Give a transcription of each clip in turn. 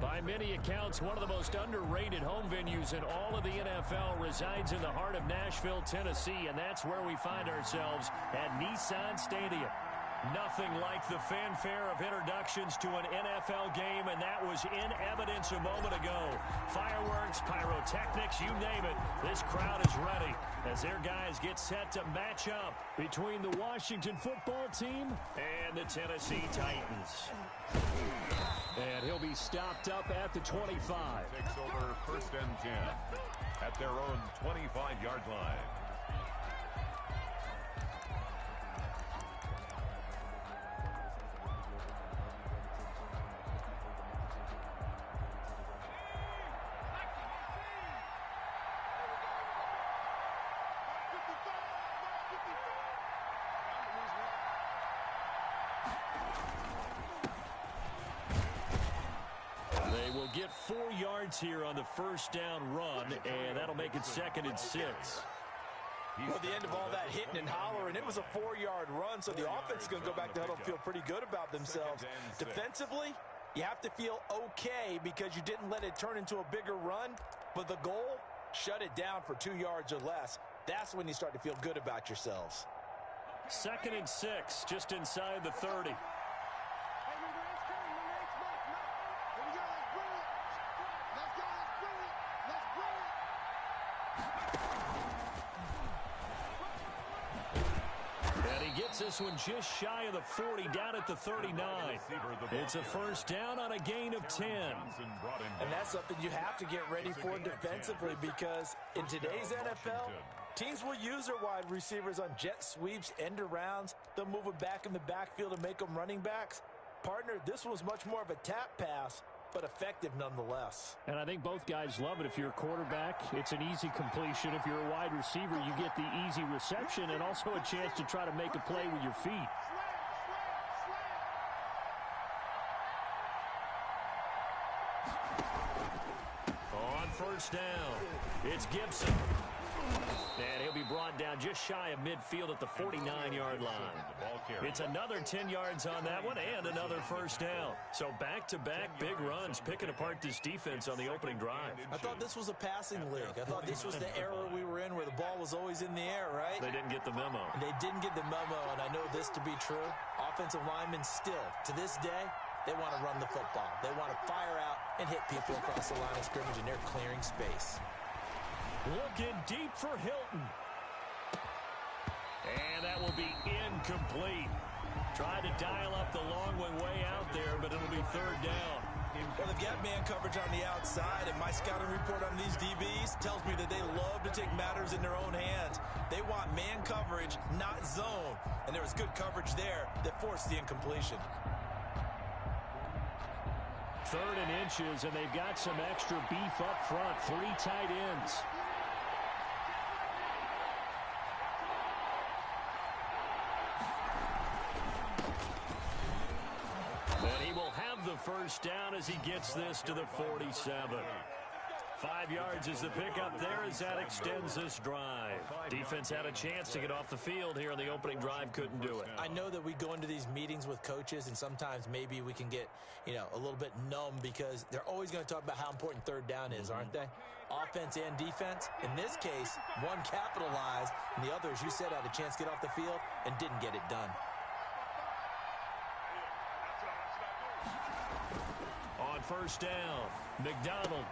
By many accounts, one of the most underrated home venues in all of the NFL resides in the heart of Nashville, Tennessee, and that's where we find ourselves at Nissan Stadium. Nothing like the fanfare of introductions to an NFL game, and that was in evidence a moment ago. Fireworks, pyrotechnics, you name it. This crowd is ready as their guys get set to match up between the Washington football team and the Tennessee Titans. And he'll be stopped up at the 25. Takes over 1st and 10 at their own 25-yard line. They will get 4 yards here on the first down run, and that'll make it 2nd and 6. Well, the end of all that hitting and hollering, it was a 4-yard run, so the offense is going to go back to huddle and feel pretty good about themselves. Defensively, you have to feel okay because you didn't let it turn into a bigger run, but the goal, shut it down for 2 yards or less. That's when you start to feel good about yourselves. 2nd and 6, just inside the 30. Gets this one just shy of the 40, down at the 39. It's a first down on a gain of 10. And that's something you have to get ready for defensively because in today's NFL, teams will use their wide receivers on jet sweeps, end arounds. They'll move them back in the backfield and make them running backs. Partner, this was much more of a tap pass, but effective nonetheless. And I think both guys love it. If you're a quarterback, it's an easy completion. If you're a wide receiver, you get the easy reception and also a chance to try to make a play with your feet. On first down, it's Gibson. And he'll be brought down just shy of midfield at the 49-yard line. It's another 10 yards on that one and another first down. So back-to-back big runs picking apart this defense on the opening drive. I thought this was a passing league. I thought this was the era we were in where the ball was always in the air, right? They didn't get the memo. They didn't get the memo, and I know this to be true. Offensive linemen still, to this day, they want to run the football. They want to fire out and hit people across the line of scrimmage, and they're clearing space. Looking deep for Hilton. And that will be incomplete. Tried to dial up the long one way out there, but it'll be 3rd down. Well, they've got man coverage on the outside, and my scouting report on these DBs tells me that they love to take matters in their own hands. They want man coverage, not zone. And there was good coverage there that forced the incompletion. 3rd and inches, and they've got some extra beef up front. 3 tight ends. And he will have the first down as he gets this to the 47. 5 yards is the pickup there as that extends this drive. Defense had a chance to get off the field here on the opening drive, couldn't do it. I know that we go into these meetings with coaches, and sometimes maybe we can get, a little bit numb because they're always going to talk about how important 3rd down is, aren't they? Offense and defense. In this case, one capitalized, and the other, as you said, had a chance to get off the field and didn't get it done. On first down, McDonald.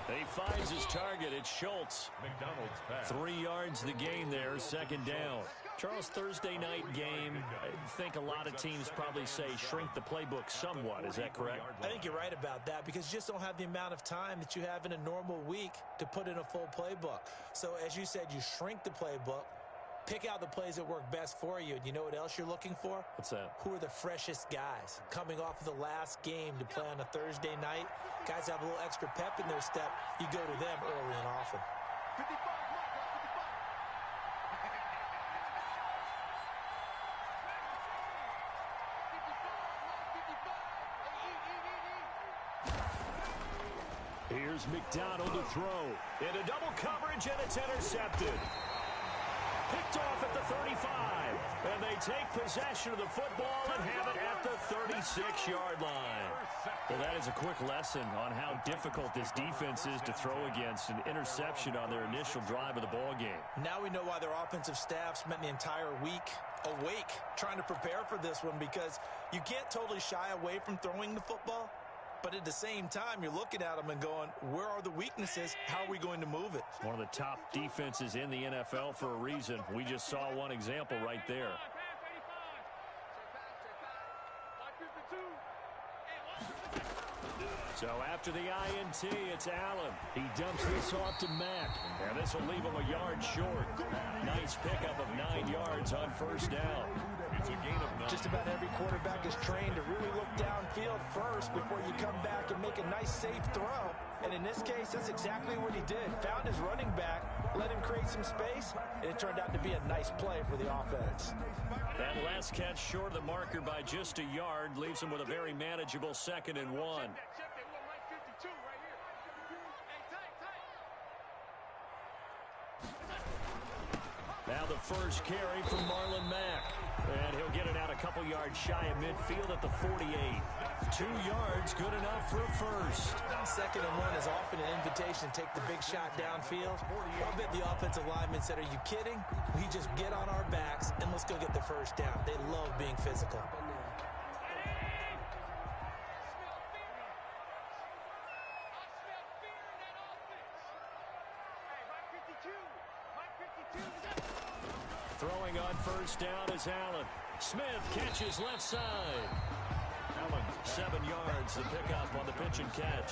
He finds his target. It's Schultz. McDonald's pass. 3 yards the gain there, 2nd down. Charles, Thursday night game, I think a lot of teams probably say shrink the playbook somewhat. Is that correct? I think you're right about that because you just don't have the amount of time that you have in a normal week to put in a full playbook. So as you said, you shrink the playbook. Pick out the plays that work best for you. And you know what else you're looking for? What's that? Who are the freshest guys coming off of the last game to play on a Thursday night? Guys have a little extra pep in their step. You go to them early and often. Here's McDonald to throw. Into double coverage, and it's intercepted. Picked off at the 35. And they take possession of the football and have it at the 36-yard line. Well, that is a quick lesson on how difficult this defense is to throw against an interception on their initial drive of the ball game. Now we know why their offensive staff spent the entire week awake trying to prepare for this one, because you can't totally shy away from throwing the football. But at the same time, you're looking at them and going, where are the weaknesses? How are we going to move it? One of the top defenses in the NFL for a reason. We just saw one example right there. So after the INT, it's Allen. He dumps this off to Mack. And this will leave him a yard short. Nice pickup of 9 yards on first down. It's a gain of 9. Just about every quarterback is trained to really look downfield first before you come back and make a nice, safe throw. And in this case, that's exactly what he did. Found his running back, let him create some space, and it turned out to be a nice play for the offense. That last catch short of the marker by just a yard leaves him with a very manageable 2nd and 1. Now the first carry from Marlon Mack. And he'll get it out a couple yards shy of midfield at the 48. 2 yards, good enough for a first. 2nd and 1 is often an invitation to take the big shot downfield. I bet the offensive lineman said, are you kidding? We just get on our backs and let's go get the first down. They love being physical. Throwing on first down is Allen. Smith catches left side. Allen, 7 yards, the pickup on the pitch and catch.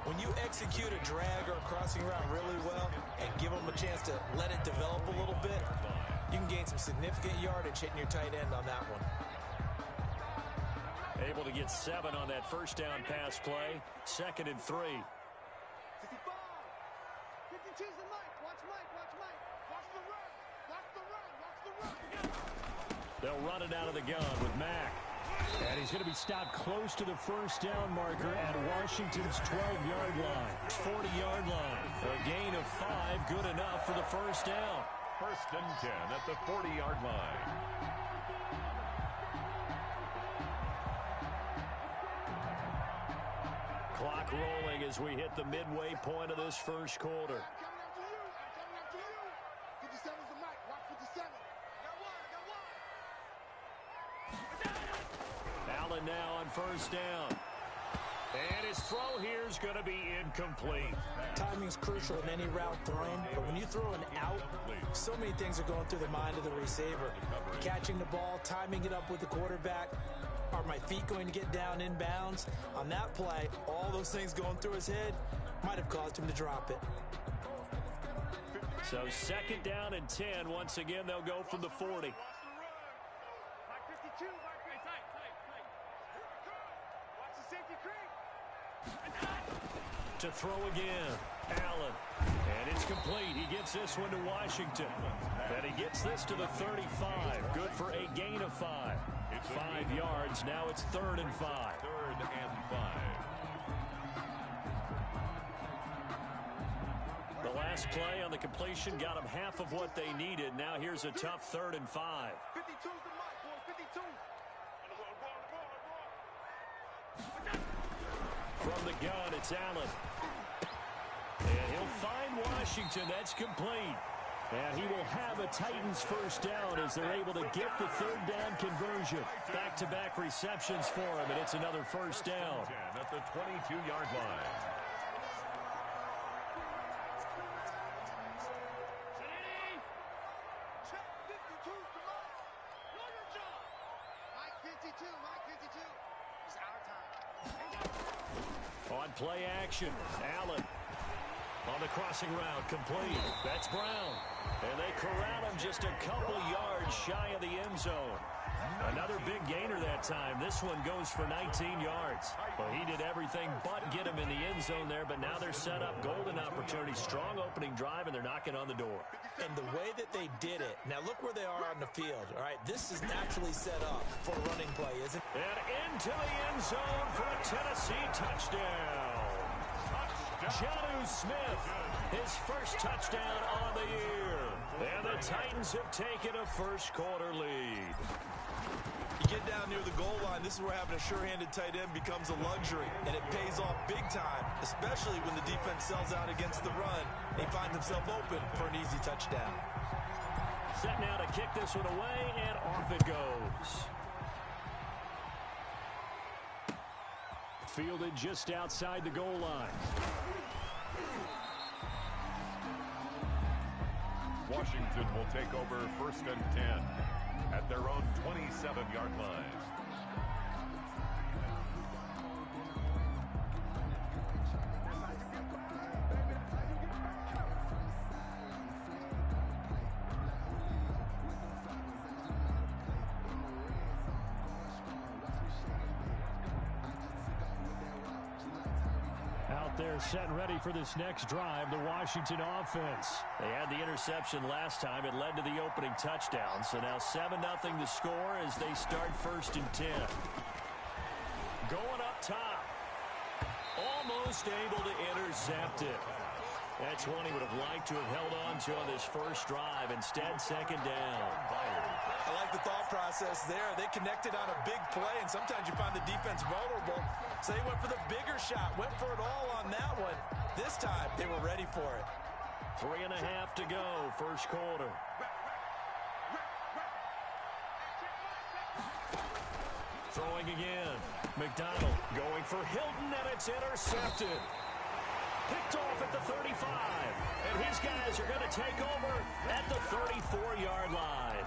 When you execute a drag or a crossing route really well and give them a chance to let it develop a little bit, you can gain some significant yardage hitting your tight end on that one. Able to get 7 on that first down pass play. 2nd and 3. 55. 52's the Mike. Watch Mike. Watch Mike. Watch the run. Watch the run. Watch the run. They'll run it out of the gun with Mack. And he's going to be stopped close to the first down marker at Washington's 12-yard line. 40-yard line. A gain of 5, good enough for the first down. 1st and 10 at the 40-yard line. Clock rolling as we hit the midway point of this first quarter. I'm coming after you. 57's the Mike. Watch 57. Allen now on first down. And his throw here is going to be incomplete. Timing's crucial in any route thrown, but when you throw an out, so many things are going through the mind of the receiver. Catching the ball, timing it up with the quarterback. Are my feet going to get down in bounds? On that play, all those things going through his head might have caused him to drop it. So 2nd down and 10. Once again, they'll go from the 40. To throw again, Allen. And it's complete. He gets this one to Washington. And he gets this to the 35. Good for a gain of 5. 5 yards. Now it's 3rd and 5. 3rd and 5. The last play on the completion got them half of what they needed. Now here's a tough 3rd and 5. 52's the Mike, boy. 52. From the gun, it's Allen. And he'll find Washington. That's complete. And he will have a Titans first down as they're able to get the 3rd down conversion. Back-to-back receptions for him, and it's another first down. At the 22-yard line. Check 52's the Mike. Know your job. Mike 52. Mike 52. It's our time. On play action, Allen. On the crossing route, complete. That's Brown. And they corral him just a couple yards shy of the end zone. Another big gainer that time. This one goes for 19 yards. Well, he did everything but get him in the end zone there, but now they're set up. Golden opportunity, strong opening drive, and they're knocking on the door. And the way that they did it, now look where they are on the field. All right, this is naturally set up for a running play, isn't it? And into the end zone for a Tennessee touchdown. Jonnu Smith, his first touchdown on the year. And the Titans have taken a first-quarter lead. You get down near the goal line, this is where having a sure-handed tight end becomes a luxury, and it pays off big time, especially when the defense sells out against the run. He finds himself open for an easy touchdown. Set now to kick this one away, and off it goes. Fielded just outside the goal line. Washington will take over 1st and 10 at their own 27-yard line. They're set and ready for this next drive, the Washington offense. They had the interception last time. It led to the opening touchdown. So now 7-0 the score as they start 1st and 10. Going up top. Almost able to intercept it. That's one he would have liked to have held on to on this first drive. Instead, 2nd down. I like the thought process there. They connected on a big play, and sometimes you find the defense vulnerable. So they went for the bigger shot, went for it all on that one. This time, they were ready for it. 3.5 to go, first quarter. Throwing again. McDonald going for Hilton, and it's intercepted. Picked off at the 35. And his guys are going to take over at the 34-yard line.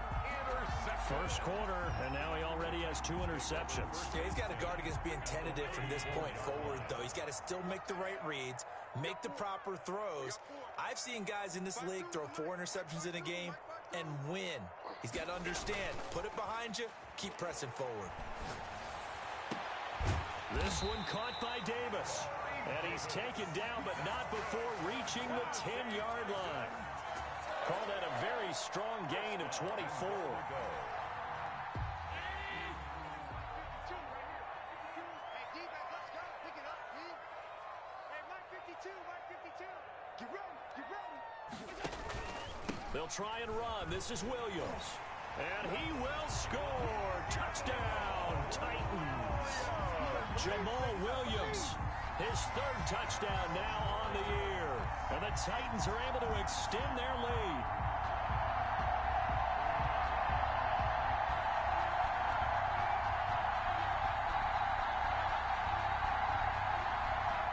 First quarter, and now he already has 2 interceptions. Yeah, he's got to guard against being tentative from this point forward, though. He's got to still make the right reads, make the proper throws. I've seen guys in this league throw 4 interceptions in a game and win. He's got to understand, put it behind you, keep pressing forward. This one caught by Davis. And he's taken down, but not before reaching the 10-yard line. Call that a very strong gain of 24. They'll try and run. This is Williams. And he will score. Touchdown, Titans. Jamal Williams, his 3rd touchdown now on the year. And the Titans are able to extend their lead.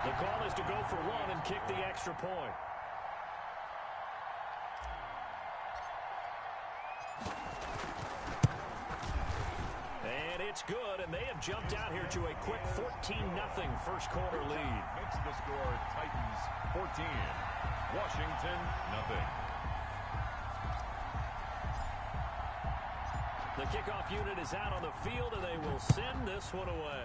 The call is to go for 1 and kick the extra point. And it's good, and they have jumped out here to a quick 14-0 first quarter lead. Makes the score Titans 14, Washington nothing. The kickoff unit is out on the field, and they will send this one away.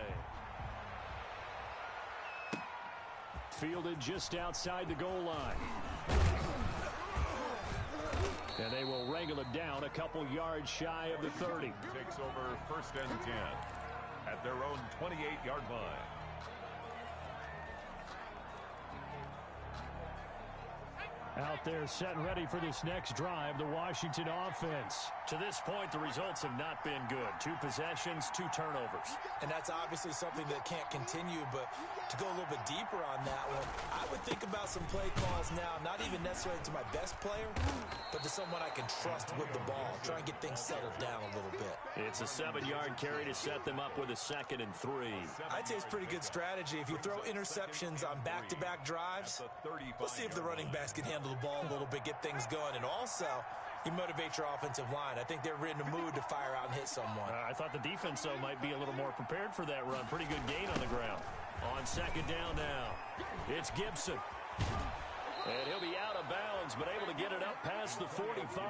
Fielded just outside the goal line. And they will wrangle it down a couple yards shy of the 30. Takes over 1st and 10 at their own 28-yard line. Out there set and ready for this next drive, the Washington offense. To this point, the results have not been good. 2 possessions, 2 turnovers. And that's obviously something that can't continue, but to go a little bit deeper on that one, I would think about some play calls now, not even necessarily to my best player, but to someone I can trust with the ball. Try and get things settled down a little bit. It's a 7-yard carry to set them up with a 2nd and 3. I'd say it's pretty good strategy. If you throw interceptions on back-to-back drives, let's see if the running backs can handle the ball a little bit, get things going, and also you motivate your offensive line. I think they're in the mood to fire out and hit someone. I thought the defense, though, might be a little more prepared for that run. Pretty good gain on the ground. On 2nd down now, it's Gibson. And he'll be out of bounds, but able to get it up past the 45.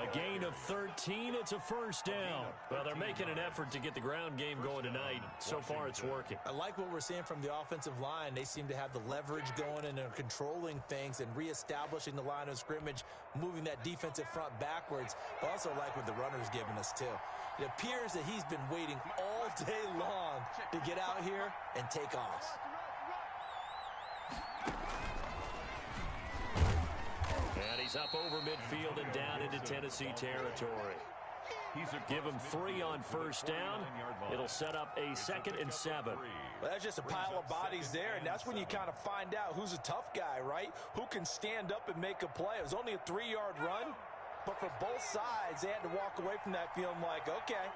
A gain of 13. It's a first down. Well, they're making an effort to get the ground game going tonight. So far, it's working. I like what we're seeing from the offensive line. They seem to have the leverage going and are controlling things and reestablishing the line of scrimmage, moving that defensive front backwards. But also like what the runner's giving us, too. It appears that he's been waiting all day long to get out here and take off. And he's up over midfield and down into Tennessee territory. Give him 3 on first down. It'll set up a 2nd and 7. Well, that's just a pile of bodies there, and that's when you kind of find out who's a tough guy, right? Who can stand up and make a play. It was only a 3-yard run, but for both sides, they had to walk away from that feeling like, okay,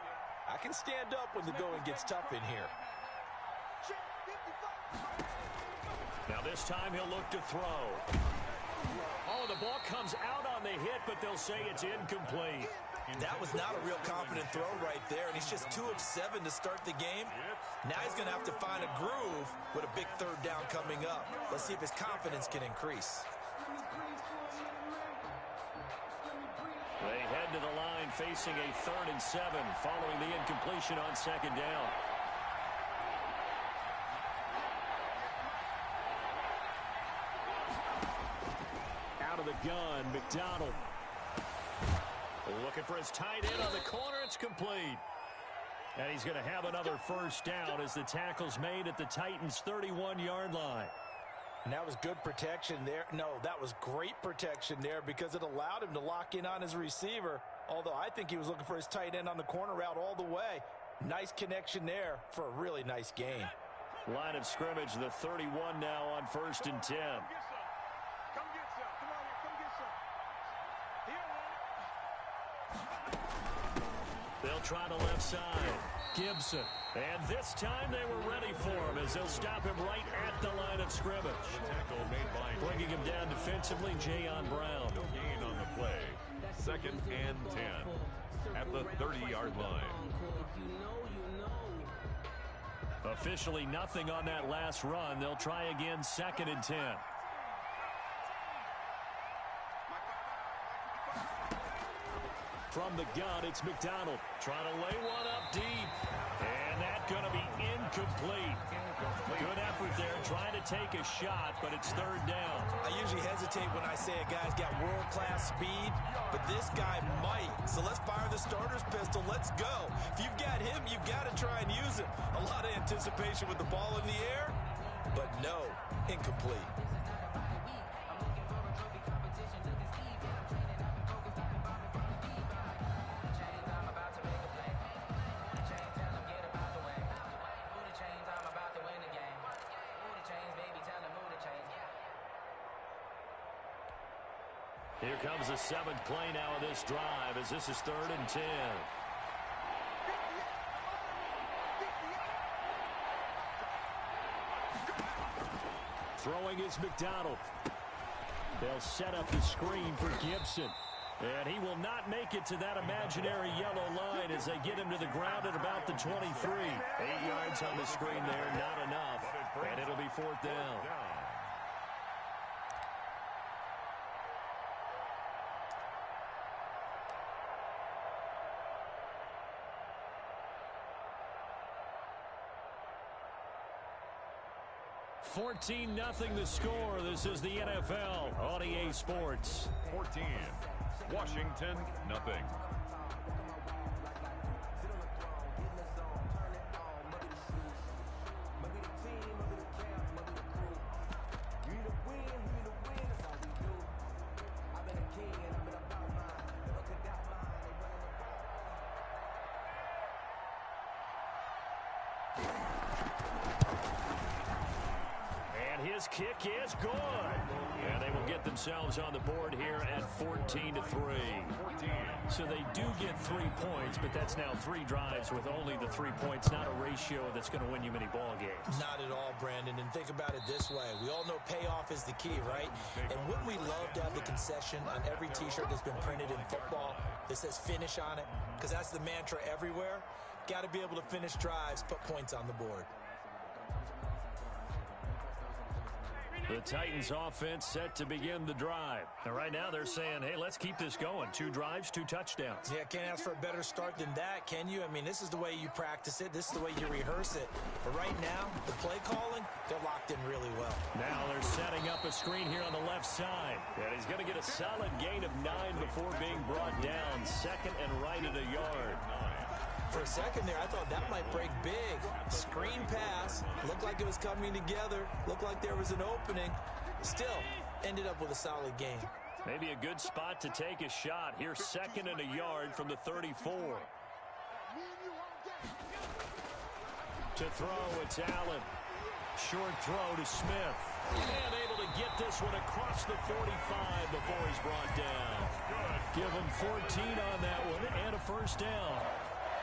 I can stand up when the going gets tough in here. Now this time he'll look to throw. Oh, the ball comes out on the hit, but they'll say it's incomplete. That was not a real confident throw right there, and he's just 2 of 7 to start the game. Now he's going to have to find a groove with a big 3rd down coming up. Let's see if his confidence can increase. They head to the line facing a 3rd and 7 following the incompletion on 2nd down. Out of the gun, McDonald. Looking for his tight end on the corner. It's complete. And he's going to have another first down as the tackle's made at the Titans' 31-yard line. And that was good protection there. No, that was great protection there because it allowed him to lock in on his receiver. Although I think he was looking for his tight end on the corner route all the way. Nice connection there for a really nice gain. Line of scrimmage, the 31 now on 1st and 10. They'll try the left side. Gibson. And this time they were ready for him as they'll stop him right at the line of scrimmage. Bringing him down defensively, Jayon Brown. No gain on the play. 2nd and 10 at the 30-yard line. Officially nothing on that last run. They'll try again 2nd and 10. From the gun, it's McDonald. Trying to lay one up deep. And that's going to be incomplete. Good effort there, trying to take a shot, but it's 3rd down. I usually hesitate when I say a guy's got world-class speed, but this guy might. So let's fire the starter's pistol. Let's go. If you've got him, you've got to try and use him. A lot of anticipation with the ball in the air, but no, incomplete. Here comes the 7th play now of this drive as this is 3rd and 10. Throwing is McDonald. They'll set up the screen for Gibson. And he will not make it to that imaginary yellow line as they get him to the ground at about the 23. 8 yards on the screen there, not enough. And it'll be 4th down. $14-0 the score. This is the NFL on EA Sports. 14. Washington, nothing. His kick is good. And they will get themselves on the board here at 14-3. So they do get 3 points, but that's now 3 drives with only the 3 points, not a ratio that's going to win you many ball games. Not at all, Brandon. And think about it this way. We all know payoff is the key, right? And wouldn't we love to have the concession on every T-shirt that's been printed in football that says finish on it? Because that's the mantra everywhere. Got to be able to finish drives, put points on the board. The Titans offense set to begin the drive. And right now they're saying, hey, let's keep this going. 2 drives, 2 touchdowns. Yeah, can't ask for a better start than that, can you? I mean, this is the way you practice it. This is the way you rehearse it. But right now, the play calling, they're locked in really well. Now they're setting up a screen here on the left side. And he's going to get a solid gain of 9 before being brought down. 2nd and right at a yard. For a second there, I thought that might break big. Screen pass. Looked like it was coming together. Looked like there was an opening. Still, ended up with a solid game. Maybe a good spot to take a shot. Here's 2nd and a yard from the 34. To throw, it's Allen. Short throw to Smith. And able to get this one across the 45 before he's brought down. Give him 14 on that one and a first down.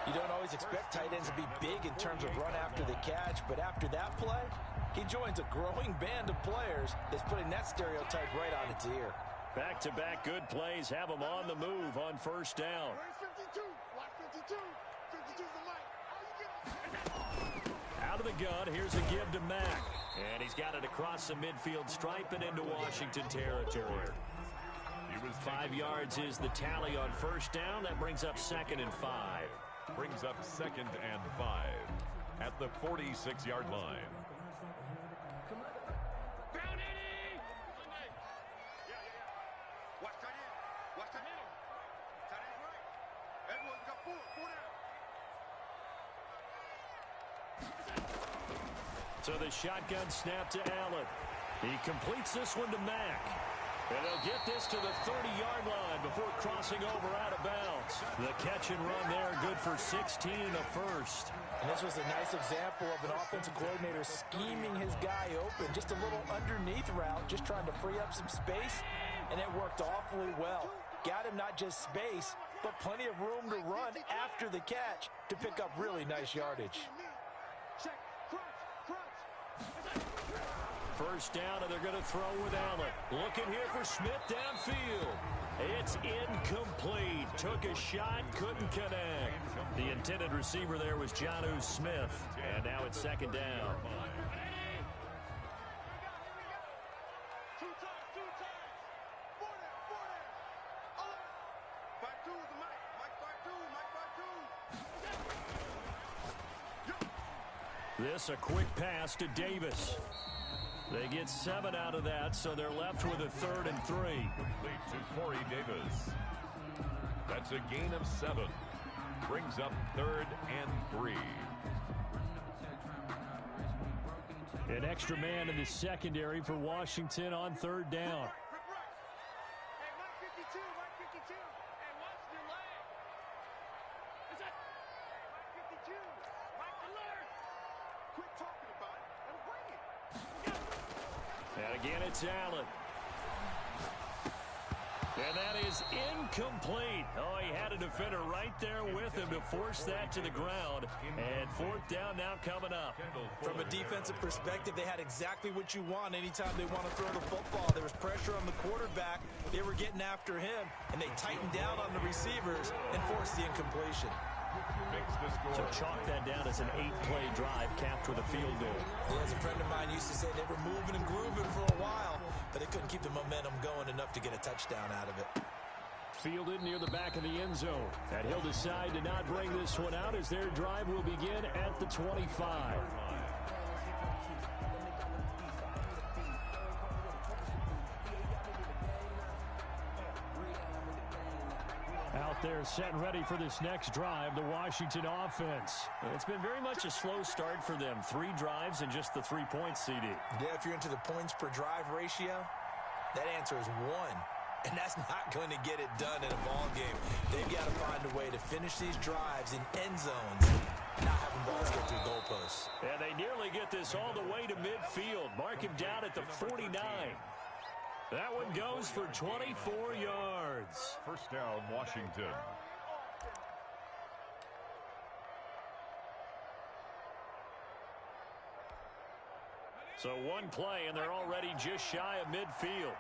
You don't always expect tight ends to be big in terms of run after the catch, but after that play, he joins a growing band of players that's putting that stereotype right on its ear. Back-to-back good plays have him on the move on first down. Out of the gun, here's a give to Mack. And he's got it across the midfield stripe and into Washington territory. 5 yards is the tally on first down. That brings up 2nd and 5. Brings up 2nd and 5 at the 46-yard line. So the shotgun snap to Allen. He completes this one to Mack. And they'll get this to the 30-yard line before crossing over out of bounds. The catch and run there, good for 16 and a first. And this was a nice example of an offensive coordinator scheming his guy open. Just a little underneath route, just trying to free up some space, and it worked awfully well. Got him not just space, but plenty of room to run after the catch to pick up really nice yardage. First down, and they're going to throw with Allen. Looking here for Smith downfield. It's incomplete. Took a shot, couldn't connect. The intended receiver there was Jonnu Smith. And now it's 2nd down. This a quick pass to Davis. They get 7 out of that, so they're left with a 3rd and 3. Complete to Corey Davis. That's a gain of 7. Brings up 3rd and 3. An extra man in the secondary for Washington on 3rd down. And again, it's Allen. And that is incomplete. Oh, he had a defender right there with him to force that to the ground. And 4th down now coming up. From a defensive perspective, they had exactly what you want anytime they want to throw the football. There was pressure on the quarterback. They were getting after him, and they tightened down on the receivers and forced the incompletion. So chalk that down as an 8-play drive capped with a field goal. Yeah, as a friend of mine used to say, they were moving and grooving for a while, but they couldn't keep the momentum going enough to get a touchdown out of it. Fielded near the back of the end zone. And he'll decide to not bring this one out as their drive will begin at the 25. Out there set and ready for this next drive, the Washington offense. It's been very much a slow start for them. 3 drives and just the 3 points, CD. Yeah, if you're into the points per drive ratio, that answer is 1. And that's not going to get it done in a ball game. They've got to find a way to finish these drives in end zones, not having balls get through goalposts. And they nearly get this all the way to midfield. Mark him down at the 49. That one goes for 24 yards. First down, Washington. So 1 play, and they're already just shy of midfield.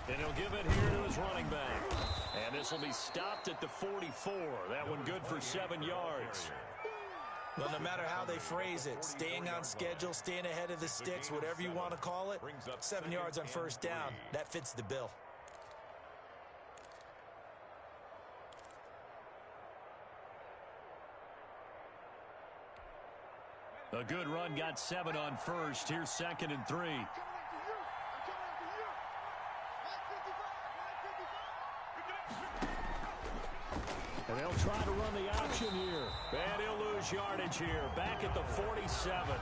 And he'll give it here to his running back. And this will be stopped at the 44. That one good for 7 yards. Well, no matter how they phrase it, staying on schedule, staying ahead of the sticks, whatever you want to call it, 7 yards on first down, that fits the bill. A good run got 7 on first. Here's 2nd and 3. And they'll try to run the option here. And he'll lose yardage here. Back at the 47.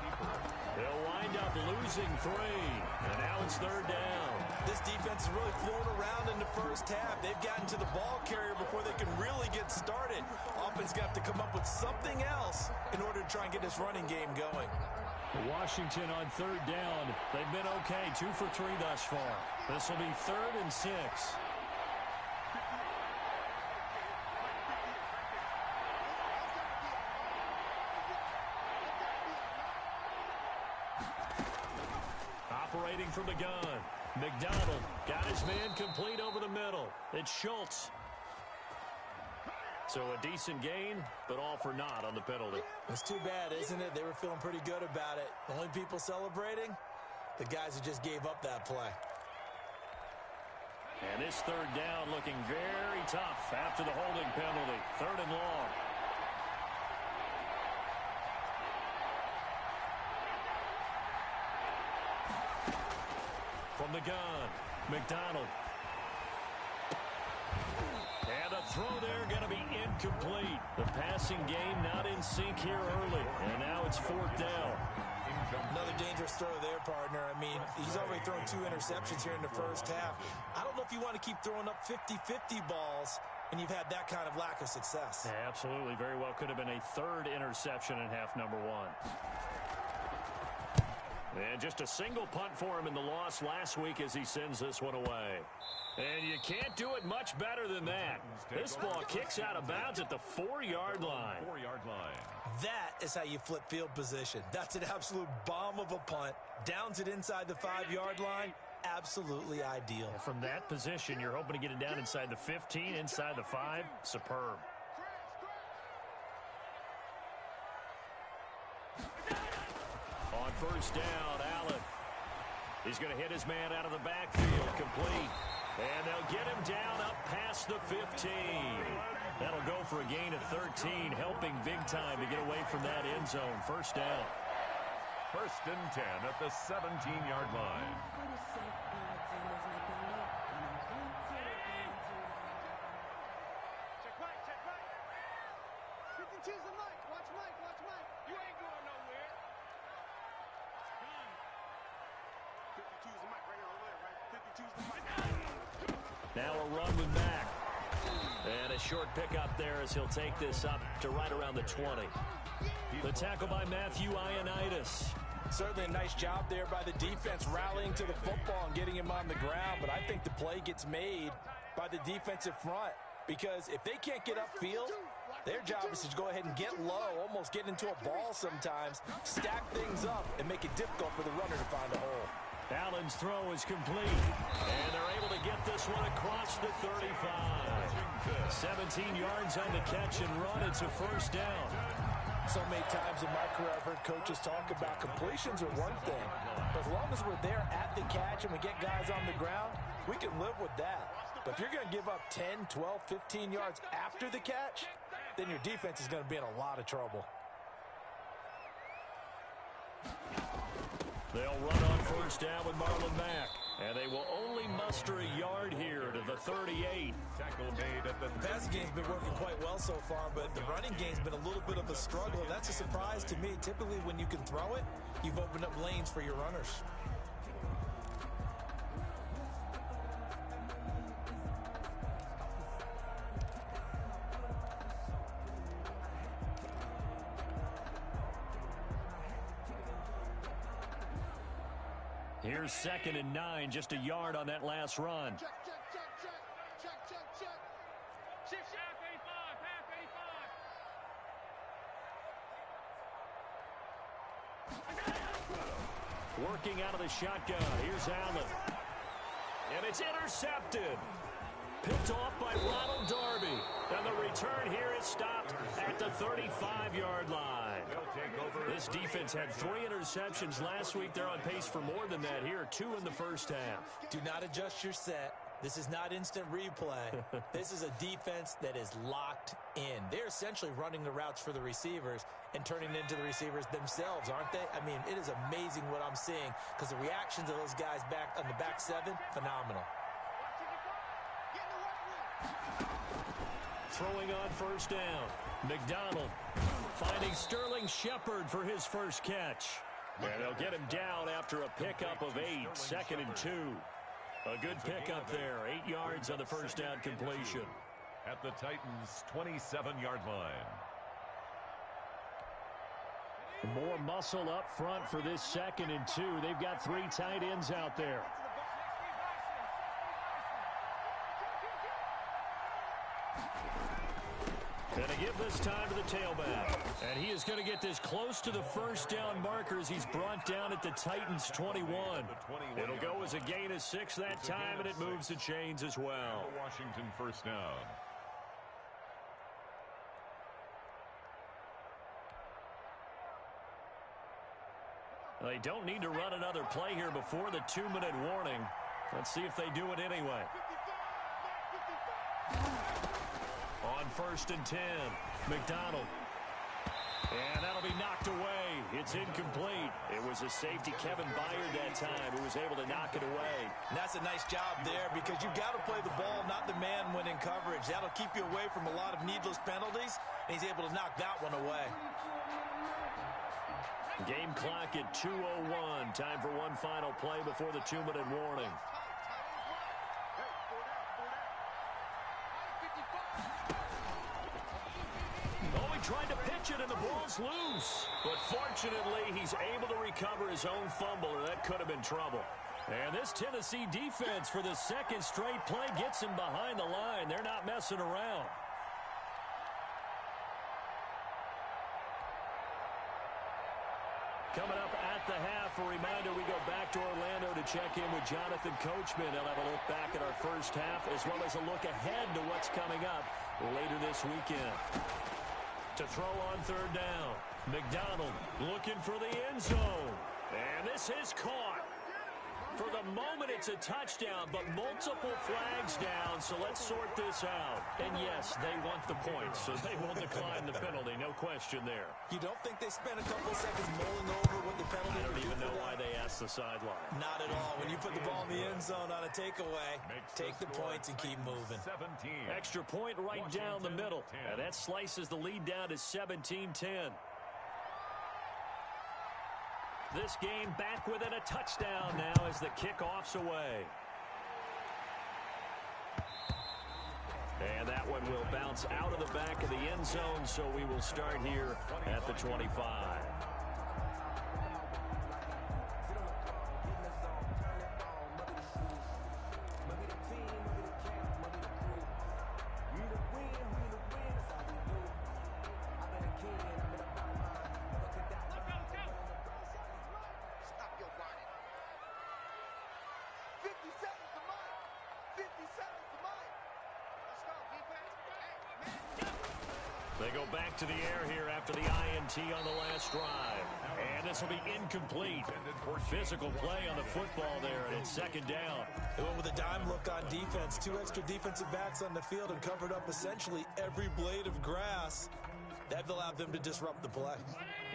They'll wind up losing 3. And now it's 3rd down. This defense is really flown around in the first half. They've gotten to the ball carrier before they can really get started. Offense got to come up with something else in order to try and get this running game going. Washington on 3rd down. They've been okay. 2 for 3 thus far. This will be 3rd and 6. Operating from the gun. McDonald got his man complete over the middle. It's Schultz. So a decent gain, but all for naught on the penalty. It's too bad, isn't it? They were feeling pretty good about it. The only people celebrating, the guys who just gave up that play. And this 3rd down looking very tough after the holding penalty. 3rd and long. From the gun, McDonald. And a throw there going to be incomplete. The passing game not in sync here early. And now it's 4th down. Another dangerous throw there, partner. I mean, he's already thrown 2 interceptions here in the first half. I don't know if you want to keep throwing up 50-50 balls when you've had that kind of lack of success. Yeah, absolutely. Very well could have been a 3rd interception in half number 1. And just a single punt for him in the loss last week as he sends this one away. And you can't do it much better than that. This ball kicks out of bounds at the 4-yard line. 4-yard line. That is how you flip field position. That's an absolute bomb of a punt. Downs it inside the 5-yard line. Absolutely ideal. And from that position, you're hoping to get it down inside the 15, inside the 5. Superb. On 1st down, Allen. He's going to hit his man out of the backfield, complete. And they'll get him down up past the 15. That'll go for a gain of 13, helping big time to get away from that end zone. 1st down. 1st and 10 at the 17-yard line. Check right. 52's the mic. Watch Mike. You ain't going nowhere. 52's the mic right here over there, right? 52's the mic. Now a run with Mack. And a short pickup there as he'll take this up to right around the 20. The tackle by Matthew Ioannidis. Certainly a nice job there by the defense rallying to the football and getting him on the ground. But I think the play gets made by the defensive front. Because if they can't get upfield, their job is to go ahead and get low, almost get into a ball sometimes, stack things up, and make it difficult for the runner to find a hole. Allen's throw is complete. And they're able to get this one across the 35. 17 yards on the catch and run. It's a 1st down. So many times in my career I've heard coaches talk about completions are one thing. But as long as we're there at the catch and we get guys on the ground, we can live with that. But if you're going to give up 10, 12, 15 yards after the catch, then your defense is going to be in a lot of trouble. They'll run on 1st down with Marlon Mack. And they will only muster a yard here to the 38. Tackle made at the passing game's been working quite well so far, but the running game's been a little bit of a struggle. That's a surprise to me. Typically, when you can throw it, you've opened up lanes for your runners. Here's 2nd and 9, just a yard on that last run. Check. Shift, half 85. Working out of the shotgun. Here's Allen. And it's intercepted. Picked off by Ronald Darby. And the return here is stopped at the 35-yard line. This defense had 3 interceptions last week. They're on pace for more than that here. 2 in the first half. Do not adjust your set This is not instant replay. This is a defense that is locked in. They're essentially running the routes for the receivers and turning it into the receivers themselves, aren't they? I mean, it is amazing what I'm seeing because the reactions of those guys back on the back seven, phenomenal. Throwing on first down. McDonald finding Sterling Shepard for his first catch. And they'll get him down after a pickup of 8, 2nd and 2. A good pickup there, 8 yards on the first down completion. At the Titans' 27-yard line. More muscle up front for this 2nd and 2. They've got 3 tight ends out there. Going to give this time to the tailback. And he is going to get this close to the first down marker as he's brought down at the Titans' 21. It'll go as a gain of 6 that time, and it moves the chains as well. Washington first down. They don't need to run another play here before the 2-minute warning. Let's see if they do it anyway. On 1st and 10, McDonald. And that'll be knocked away. It's incomplete. It was a safety, Kevin Byard, that time, who was able to knock it away. And that's a nice job there because you've got to play the ball, not the man when in coverage. That'll keep you away from a lot of needless penalties, and he's able to knock that one away. Game clock at 2:01. Time for one final play before the 2-minute warning. Tried to pitch it, and the ball's loose. But fortunately, he's able to recover his own fumble, or that could have been trouble. And this Tennessee defense for the 2nd straight play gets him behind the line. They're not messing around. Coming up at the half, a reminder, we go back to Orlando to check in with Jonathan Coachman. He'll have a look back at our first half, as well as a look ahead to what's coming up later this weekend. To throw on 3rd down. McDonald looking for the end zone. And this is caught. For the moment, it's a touchdown, but multiple flags down, so let's sort this out. And yes, they want the points, so they will decline the penalty, no question there. You don't think they spent a couple seconds mulling over what the penalty I don't would even do know for why that? they asked the sideline. Not at all. When you put the ball in the end zone on a takeaway, take the points and keep moving. 17. Extra point right down the middle. And that slices the lead down to 17-10. This game back within a touchdown now as the kickoff's away. And that one will bounce out of the back of the end zone, so we will start here at the 25. They go back to the air here after the INT on the last drive. And this will be incomplete. Physical play on the football there, and it's 2nd down. They went with a dime look on defense. 2 extra defensive backs on the field and covered up essentially every blade of grass. That allowed them to disrupt the play.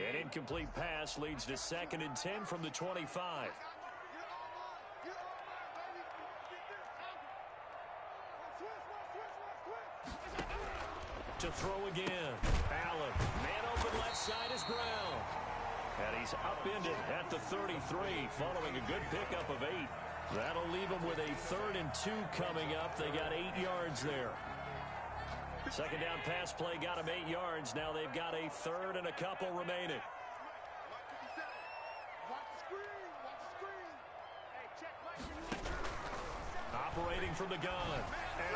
An incomplete pass leads to 2nd and 10 from the 25. To throw again. Allen. Man open left side is Brown. And he's upended at the 33 following a good pickup of 8. That'll leave him with a 3rd and 2 coming up. They got 8 yards there. 2nd down pass play got him 8 yards. Now they've got a 3rd and a couple remaining. Operating from the gun.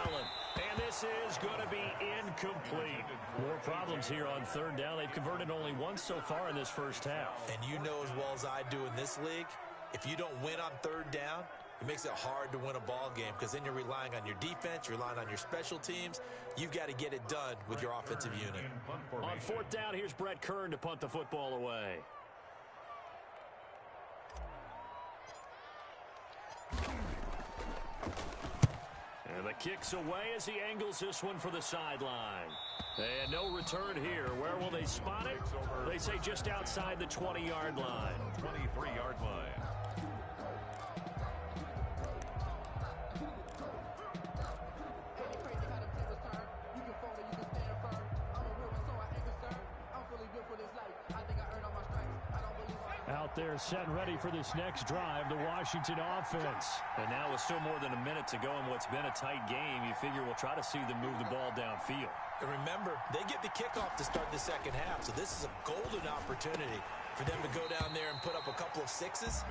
Allen. And this is going to be incomplete. More problems here on 3rd down. They've converted only once so far in this first half. And you know as well as I do in this league, if you don't win on 3rd down, it makes it hard to win a ball game because then you're relying on your defense, you're relying on your special teams. You've got to get it done with your offensive unit. On 4th down, here's Brett Kern to punt the football away. And the kick's away as he angles this one for the sideline. And no return here. Where will they spot it? They say just outside the 20-yard line. 23-yard line. Out there set and ready for this next drive, the Washington offense. And now with still more than a minute to go in what's been a tight game, you figure we'll try to see them move the ball downfield. And remember, they get the kickoff to start the second half, so this is a golden opportunity for them to go down there and put up a couple of sixes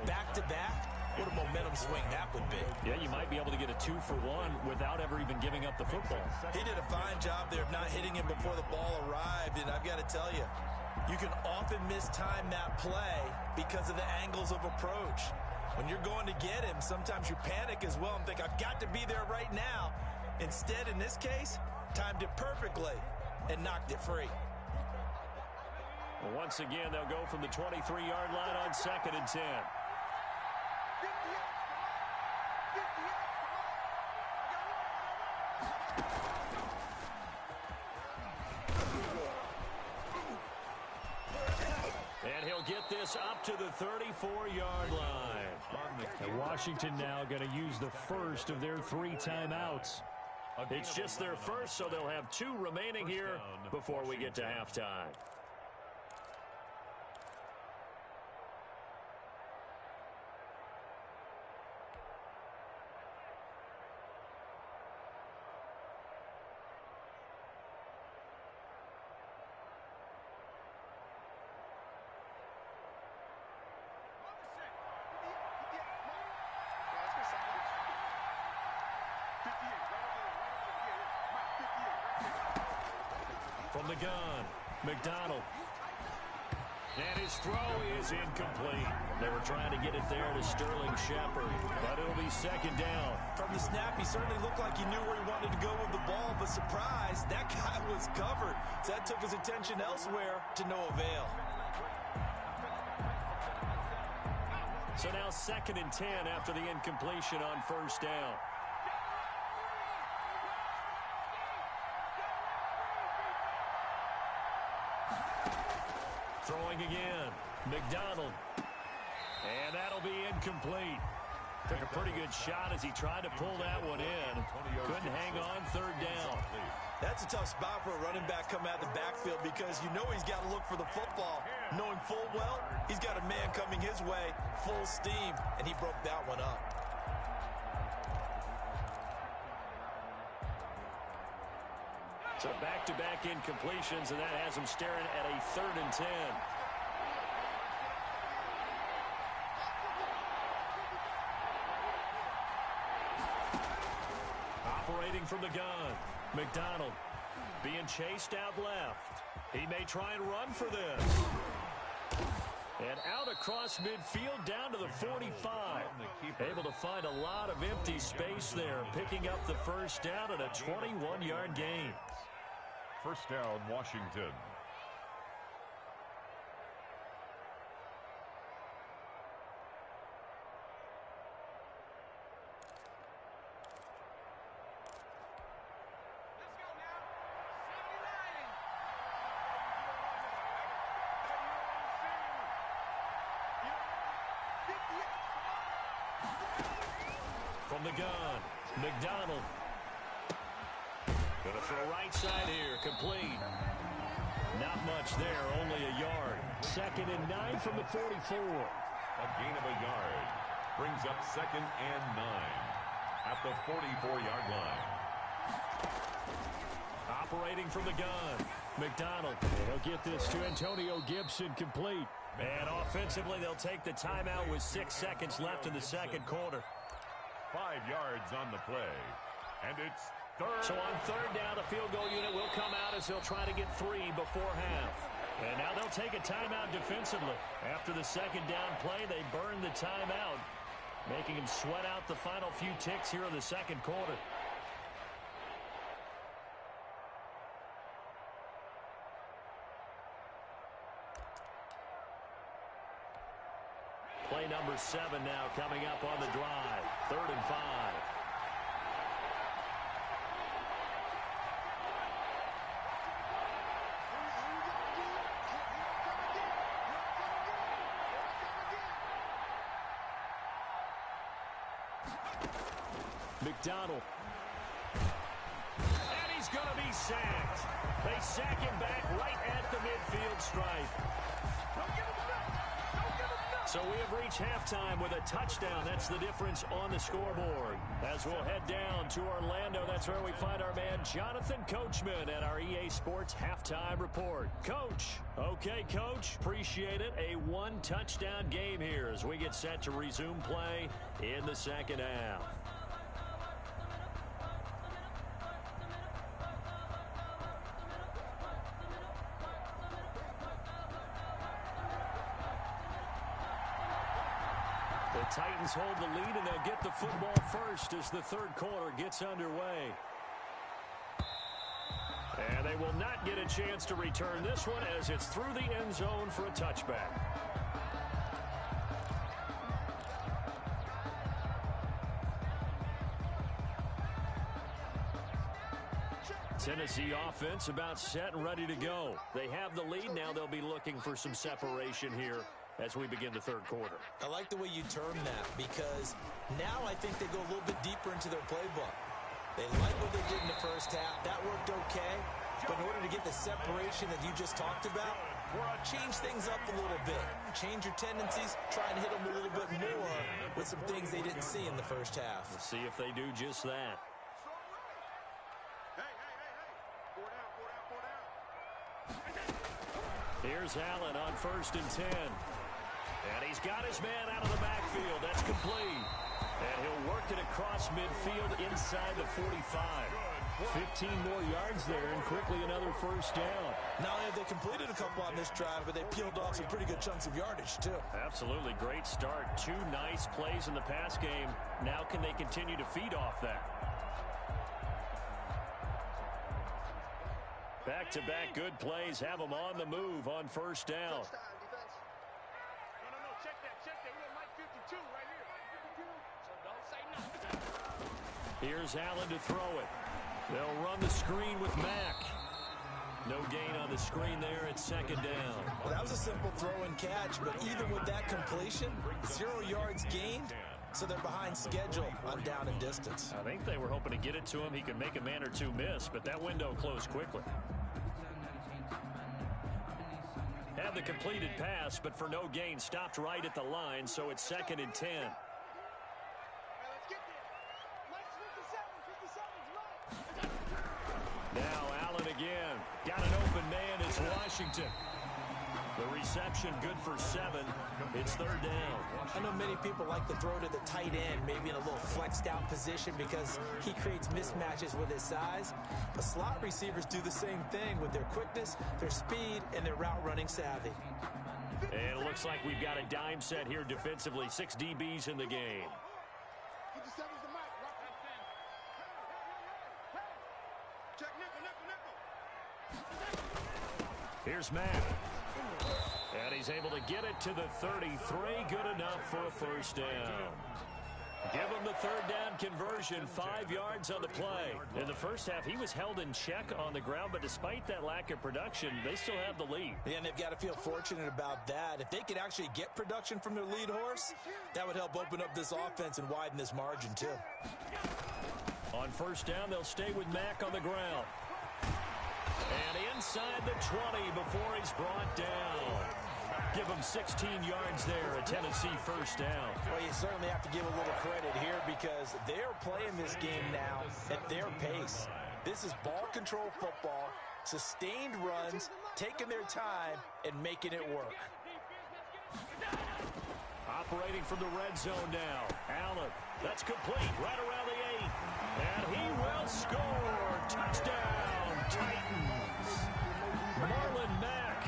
back-to-back. What a momentum swing that would be. Yeah, you might be able to get a 2-for-1 without ever even giving up the football. He did a fine job there of not hitting him before the ball arrived, and I've got to tell you, you can often mistime that play because of the angles of approach. When you're going to get him, sometimes you panic as well and think, I've got to be there right now. Instead, in this case, timed it perfectly and knocked it free. Well, once again, they'll go from the 23-yard line on 2nd and 10. And he'll get this up to the 34-yard line. And Washington now going to use the first of their 3 timeouts. It's just their first, so they'll have 2 remaining here before we get to halftime. From the gun, McDonald. And his throw is incomplete. They were trying to get it there to Sterling Shepard, but it'll be 2nd down. From the snap, he certainly looked like he knew where he wanted to go with the ball, but surprise, that guy was covered. So that took his attention elsewhere to no avail. So now 2nd and 10 after the incompletion on 1st down. Throwing again, McDonald. And that'll be incomplete. Took a pretty good shot as he tried to pull that one in. Couldn't hang on 3rd down. That's a tough spot for a running back coming out of the backfield because you know he's got to look for the football, knowing full well he's got a man coming his way, full steam, and he broke that one up. So back-to-back incompletions, and that has him staring at a 3rd and 10. Operating from the gun, McDonald being chased out left. He may try and run for this. And out across midfield down to the 45. Able to find a lot of empty space there, picking up the 1st down at a 21-yard gain. 1st down, Washington. From the gun, McDonald. Going to throw right side here, complete. Not much there, only a yard. 2nd and 9 from the 44. A gain of a yard. Brings up 2nd and 9 at the 44-yard line. Operating from the gun, McDonald. And he'll get this to Antonio Gibson, complete. And offensively, they'll take the timeout with 6 seconds left in the 2nd quarter. 5 yards on the play. And it's 3rd. So on 3rd down, the field goal unit will come out as they'll try to get 3 before half. And now they'll take a timeout defensively. After the 2nd down play, they burn the timeout, making them sweat out the final few ticks here in the 2nd quarter. Play number 7 now coming up on the drive. 3rd and 5. McDonald. And he's going to be sacked. They sack him back right at the midfield stripe. So we have reached halftime with a touchdown. That's the difference on the scoreboard. As we'll head down to Orlando, that's where we find our man Jonathan Coachman at our EA Sports Halftime Report. Coach. Okay, Coach. Appreciate it. A one-touchdown game here as we get set to resume play in the second half. The Titans hold the lead, and they'll get the football first as the third quarter gets underway. And they will not get a chance to return this one as it's through the end zone for a touchback. Tennessee offense about set and ready to go. They have the lead. Now they'll be looking for some separation here as we begin the third quarter. I like the way you term that because now I think they go a little bit deeper into their playbook. They like what they did in the first half. That worked okay. But in order to get the separation that you just talked about, change things up a little bit. Change your tendencies. Try and hit them a little bit more with some things they didn't see in the first half. Let's see if they do just that. Here's Allen on 1st and 10. And he's got his man out of the backfield. That's complete. And he'll work it across midfield inside the 45. 15 more yards there and quickly another first down. Not only have they completed a couple on this drive, but they peeled off some pretty good chunks of yardage, too. Absolutely. Great start. 2 nice plays in the pass game. Now can they continue to feed off that? Back-to-back good plays have them on the move on first down. Check that. We got Mike 52 right here. So don't say nothing. Here's Allen to throw it. They'll run the screen with Mack. No gain on the screen there at second down. Well, that was a simple throw and catch, but even with that completion, 0 yards gained. So they're behind schedule on down and distance. I think they were hoping to get it to him. He could make a man or two miss, but that window closed quickly. Had the completed pass, but for no gain, stopped right at the line, so it's 2nd and 10. Let's get there. Mike's 57's right. Now Allen again. Got an open man. It's Washington. The reception good for 7. It's 3rd down. I know many people like to throw to the tight end, maybe in a little flexed out position because he creates mismatches with his size. But slot receivers do the same thing with their quickness, their speed, and their route running savvy. And it looks like we've got a dime set here defensively. 6 DBs in the game. 57's the Mike. Check nickel. Here's Mack. And he's able to get it to the 33. Good enough for a first down. Give him the 3rd down conversion. 5 yards on the play. In the first half, he was held in check on the ground, but despite that lack of production, they still have the lead. Yeah, and they've got to feel fortunate about that. If they could actually get production from their lead horse, that would help open up this offense and widen this margin, too. On first down, they'll stay with Mack on the ground. And inside the 20 before he's brought down. Give him 16 yards there, a Tennessee first down. Well, you certainly have to give a little credit here because they're playing this game now at their pace. This is ball control football, sustained runs, taking their time, and making it work. Operating from the red zone now. Allen, that's complete, right around the 8. And he will score. Touchdown, Titans. Marlon Mack,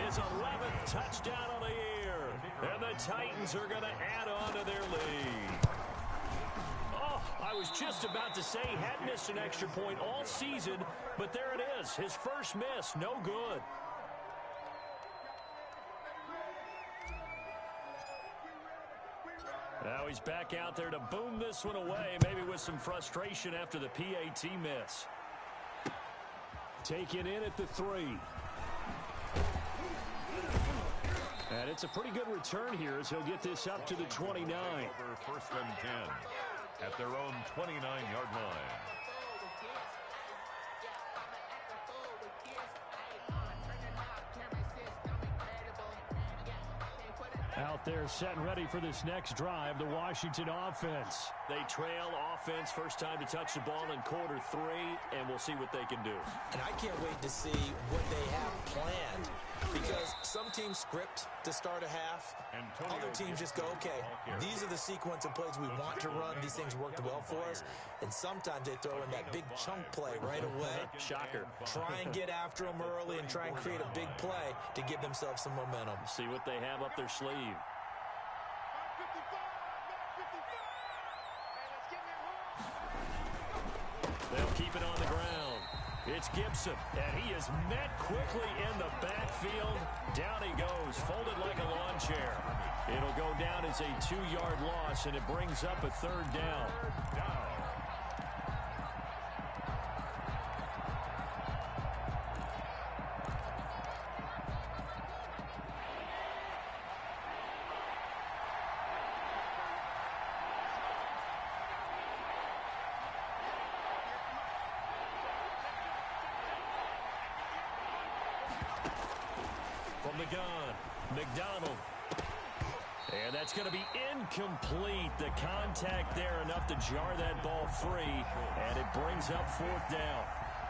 his 11th touchdown of the year. And the Titans are going to add on to their lead. Oh, I was just about to say he had missed an extra point all season, but there it is. His first miss, no good. Now he's back out there to boom this one away, maybe with some frustration after the PAT miss. Taken in at the 3. And it's a pretty good return here as he'll get this up to the 29. Over 1st and 10. at their own 29-yard line. Out there set and ready for this next drive, the Washington offense. They trail offense, first time to touch the ball in quarter 3, and we'll see what they can do. And I can't wait to see what they have planned, because some teams script to start a half. Other teams just go, okay, these are the sequence of plays we want to run. These things worked well for us. And sometimes they throw in that big chunk play right away. Shocker. Try and get after them early and try and create a big play to give themselves some momentum. See what they have up their sleeve. They'll keep it on the ground. It's Gibson, and he is met quickly in the backfield. Down he goes, folded like a lawn chair. It'll go down as a 2-yard loss, and it brings up a 3rd down. From the gun, McDonald. And that's going to be incomplete. The contact there enough to jar that ball free, and it brings up 4th down.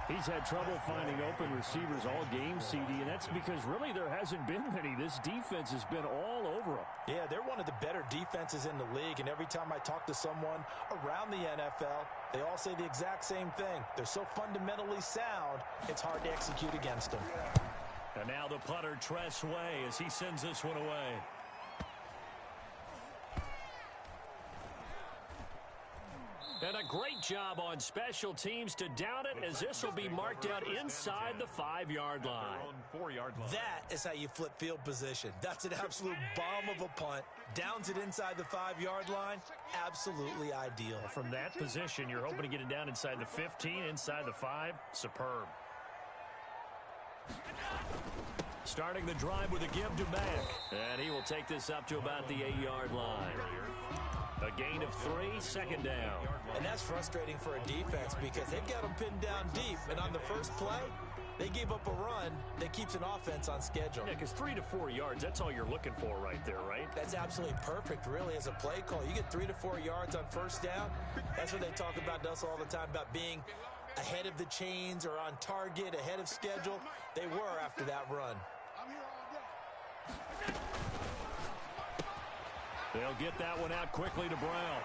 He's had trouble finding open receivers all game, CD, and that's because really there hasn't been many. This defense has been all over them. Yeah, they're one of the better defenses in the league, and every time I talk to someone around the NFL, they all say the exact same thing. They're so fundamentally sound, it's hard to execute against them. And now the punter, Tress Way, as he sends this one away. And a great job on special teams to down it, as this will be marked out inside the 5-yard line. That is how you flip field position. That's an absolute bomb of a punt. Downs it inside the 5-yard line. Absolutely ideal. From that position, you're hoping to get it down inside the 15, inside the 5. Superb. Starting the drive with a give to Mack. And he will take this up to about the 8-yard line. A gain of 3, 2nd down. And that's frustrating for a defense because they've got them pinned down deep. And on the first play, they gave up a run that keeps an offense on schedule. Yeah, because 3 to 4 yards, that's all you're looking for right there, right? That's absolutely perfect, really, as a play call. You get 3 to 4 yards on first down. That's what they talk about to us all the time, about being ahead of the chains or on target, ahead of schedule. They were after that run. They'll get that one out quickly to Brown.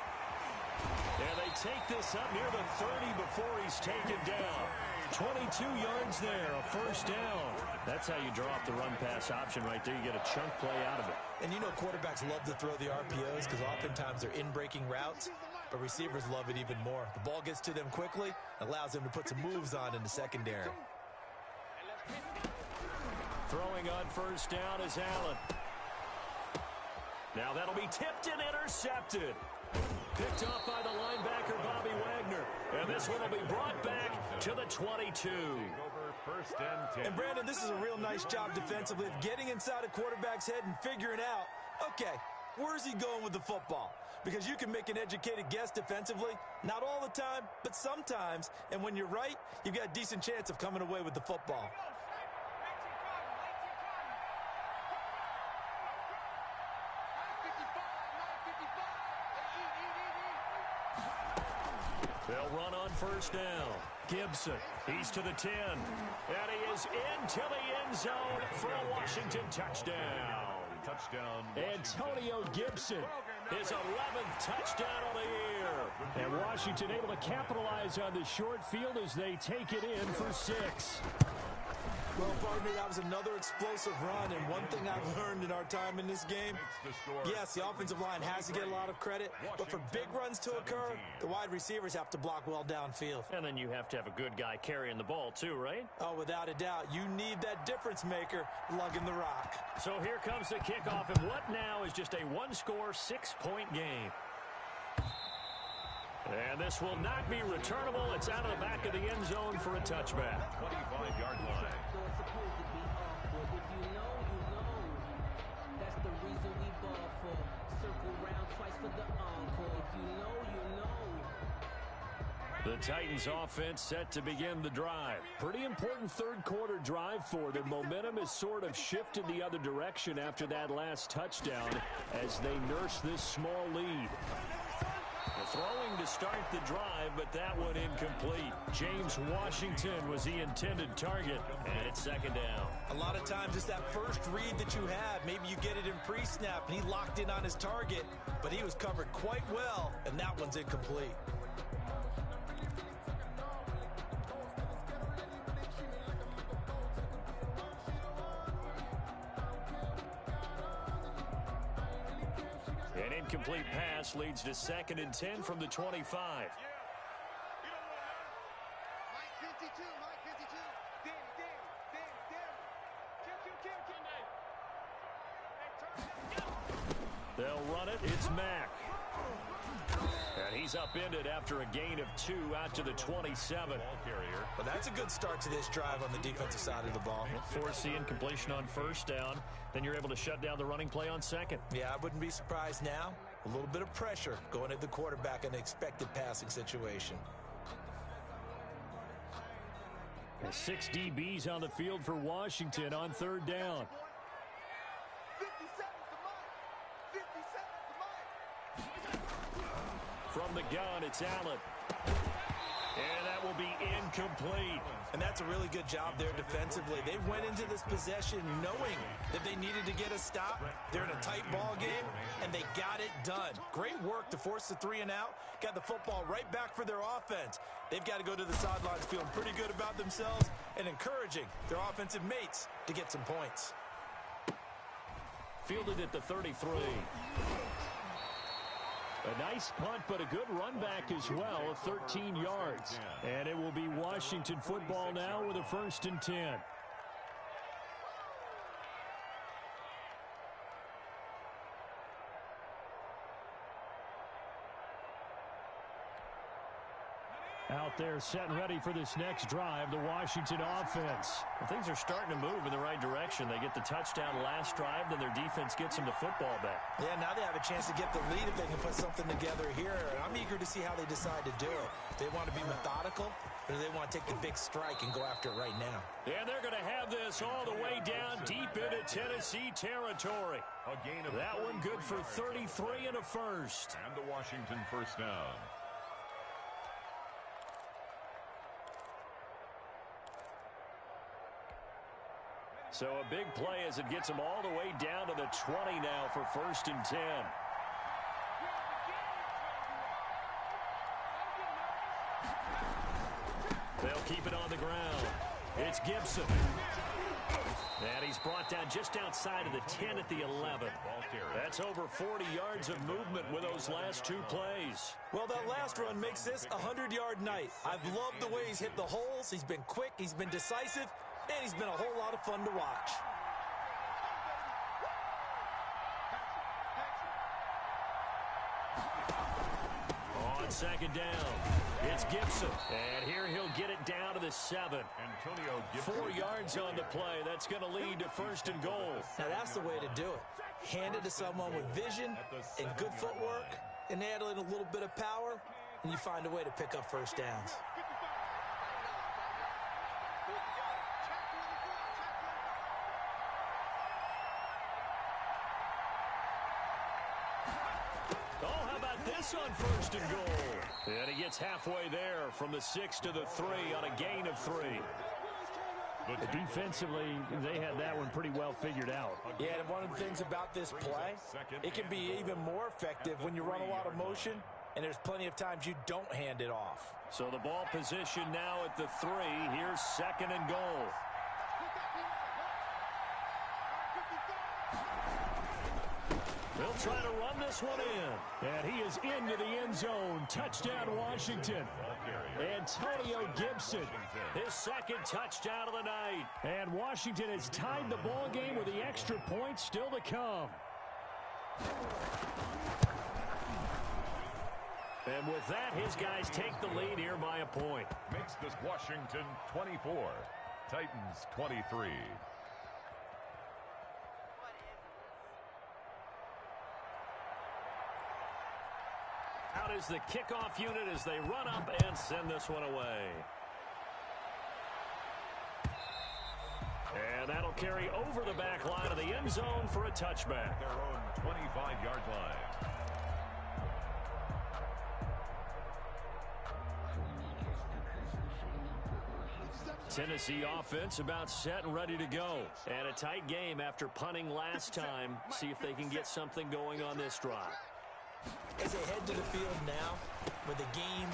And they take this up near the 30 before he's taken down. 22 yards there, a 1st down. That's how you draw up the run-pass option right there. You get a chunk play out of it. And you know quarterbacks love to throw the RPOs because oftentimes they're in-breaking routes, but receivers love it even more. The ball gets to them quickly, allows them to put some moves on in the secondary. Throwing on 1st down is Allen. Now that'll be tipped and intercepted. Picked off by the linebacker, Bobby Wagner. And this one will be brought back to the 22. And Brandon, this is a real nice job defensively of getting inside a quarterback's head and figuring out, okay, where's he going with the football? Because you can make an educated guess defensively, not all the time, but sometimes. And when you're right, you've got a decent chance of coming away with the football. They'll run on 1st down. Gibson, he's to the 10. And he is into the end zone for a Washington touchdown. Antonio Gibson, his 11th touchdown of the year. And Washington able to capitalize on the short field as they take it in for 6. Well, partner, that was another explosive run, and one thing I've learned in our time in this game, yes, the offensive line has to get a lot of credit, but for big runs to occur, the wide receivers have to block well downfield. And then you have to have a good guy carrying the ball too, right? Oh, without a doubt. You need that difference maker lugging the rock. So here comes the kickoff, and what now is just a 1-score, 6-point game. And this will not be returnable. It's out of the back of the end zone for a touchback. 25-yard line. That's the reason we ball for. Circle round twice for the encore. If you know, you know. The Titans offense set to begin the drive. Pretty important third quarter drive for them. Momentum has sort of shifted the other direction after that last touchdown as they nurse this small lead. Throwing to start the drive, but that one incomplete. James Washington was the intended target, and it's second down. A lot of times it's that first read that you have. Maybe you get it in pre-snap, and he locked in on his target, but he was covered quite well, and that one's incomplete. An incomplete pass leads to 2nd and 10 from the 25. Mike 52, Mike 52. They'll run it. It's Mack. And he's upended after a gain of 2 out to the 27. Well, that's a good start to this drive on the defensive side of the ball. Force the incompletion on first down. Then you're able to shut down the running play on second. Yeah, I wouldn't be surprised now. A little bit of pressure going at the quarterback in an expected passing situation. 6 DBs on the field for Washington on third down. 57's the Mike. 57's the Mike. From the gun, it's Allen. And that will be incomplete. And that's a really good job there defensively. They went into this possession knowing that they needed to get a stop. They're in a tight ball game, and they got it done. Great work to force the 3 and out. Got the football right back for their offense. They've got to go to the sidelines feeling pretty good about themselves and encouraging their offensive mates to get some points. Fielded at the 33. A nice punt, but a good run back as well of 13 yards. And it will be Washington football now with a 1st and 10. Out there set and ready for this next drive, the Washington offense. Well, things are starting to move in the right direction. They get the touchdown last drive, then their defense gets them the football back. Yeah, now they have a chance to get the lead if they can put something together here. I'm eager to see how they decide to do it. They want to be methodical, or do they want to take the big strike and go after it right now? And they're going to have this all the way down deep into Tennessee territory. That one good for 33 and a first. And the Washington first down. So a big play as it gets them all the way down to the 20 now for 1st and 10. They'll keep it on the ground. It's Gibson. And he's brought down just outside of the 10 at the 11. That's over 40 yards of movement with those last 2 plays. Well, that last run makes this a 100-yard night. I've loved the way he's hit the holes. He's been quick. He's been decisive. And he's been a whole lot of fun to watch. On 2nd down, it's Gibson. And here he'll get it down to the 7. Antonio Gibson. 4 yards on the play. That's going to lead to 1st and goal. Now, that's the way to do it. Hand it to someone with vision and good footwork, and add in a little bit of power, and you find a way to pick up first downs. On 1st and goal. And he gets halfway there from the 6 to the 3 on a gain of 3. Defensively, they had that one pretty well figured out. Yeah, and one of the things about this play, it can be even more effective when you run a lot of motion, and there's plenty of times you don't hand it off. So the ball position now at the 3. Here's 2nd and goal. They'll try to run this one in. And he is into the end zone. Touchdown, Washington. Antonio Gibson, his 2nd touchdown of the night. And Washington has tied the ball game with the extra point still to come. And with that, his guys take the lead here by a point. Makes this Washington 24, Titans 23. Out is the kickoff unit as they run up and send this one away. And that'll carry over the back line of the end zone for a touchback. Their own 25-yard line. Tennessee offense about set and ready to go. And a tight game after punting last time. See if they can get something going on this drive. As they head to the field now, with the game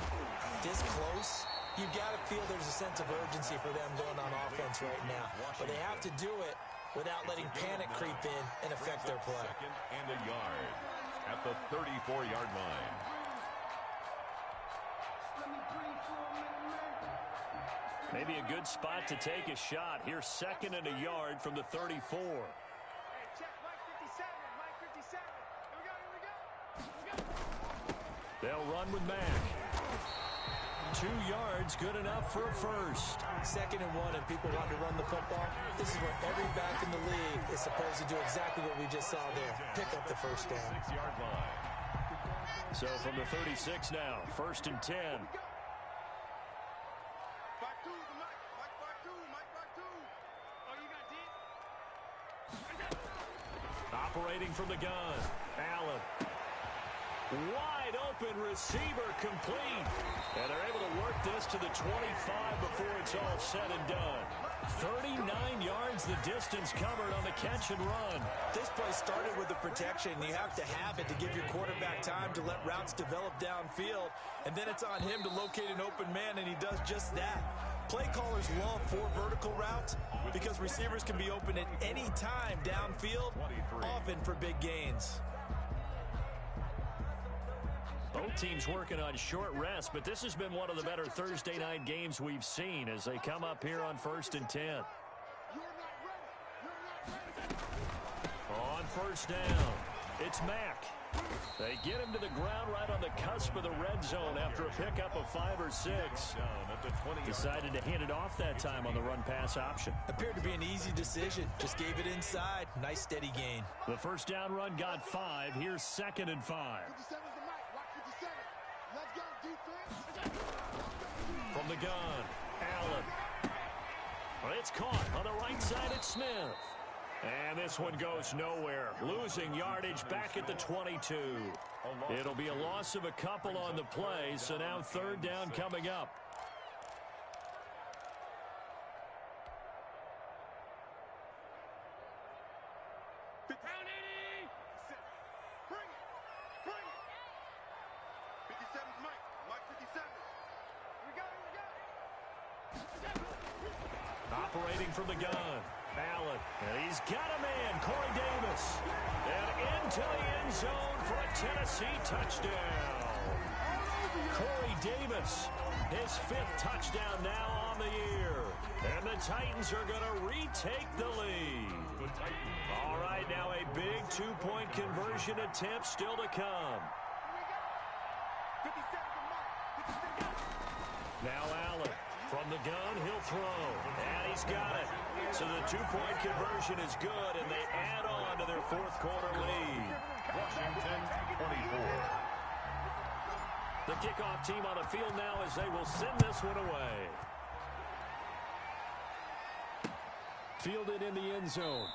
this close, you've got to feel there's a sense of urgency for them going on offense right now. But they have to do it without letting panic creep in and affect their play. Second and a yard at the 34-yard line. Maybe a good spot to take a shot. Here's second and a yard from the 34. Hey, check, Mike 57, Mike 57. Here we go. They'll run with Mack. 2 yards, good enough for a first. Second and 1, and people want to run the football. This is where every back in the league is supposed to do exactly what we just saw there. Pick up the first down. 6-yard line. So from the 36 now, first and 10. Back two, Mike. Mike back two. Mike back two. Oh, you got deep? Operating from the gun, Allen. Wide open receiver complete. And they're able to work this to the 25 before it's all said and done. 39 yards the distance covered on the catch and run. This play started with the protection. You have to have it to give your quarterback time to let routes develop downfield. And then it's on him to locate an open man, and he does just that. Play callers love 4 vertical routes because receivers can be open at any time downfield, often for big gains. Both teams working on short rest, but this has been one of the better Thursday night games we've seen as they come up here on first and 10. You're not ready. You're not ready. On first down, it's Mack. They get him to the ground right on the cusp of the red zone after a pickup of 5 or 6. Decided to hand it off that time on the run-pass option. Appeared to be an easy decision. Just gave it inside. Nice steady gain. The first down run got 5. Here's second and 5. 57's the mic. Watch 57. Let's go, defense. From the gun, Allen. Well, it's caught on the right side at Smith. And this one goes nowhere. Losing yardage back at the 22. It'll be a loss of a couple on the play, so now third down coming up. Down 80. Bring it. Bring it. 57's Mike. Mike 57. Here we go. Here we go. Operating from the gun, Allen. And he's got a man, Corey Davis. And into the end zone for a Tennessee touchdown. Corey Davis, his 5th touchdown now on the year. And the Titans are going to retake the lead. All right, now a big 2-point conversion attempt still to come. 57's the mic. 57. Now Allen. From the gun, he'll throw. And he's got it. So the 2-point conversion is good, and they add on to their 4th quarter lead. Washington 24. The kickoff team on the field now as they will send this one away. Fielded in the end zone.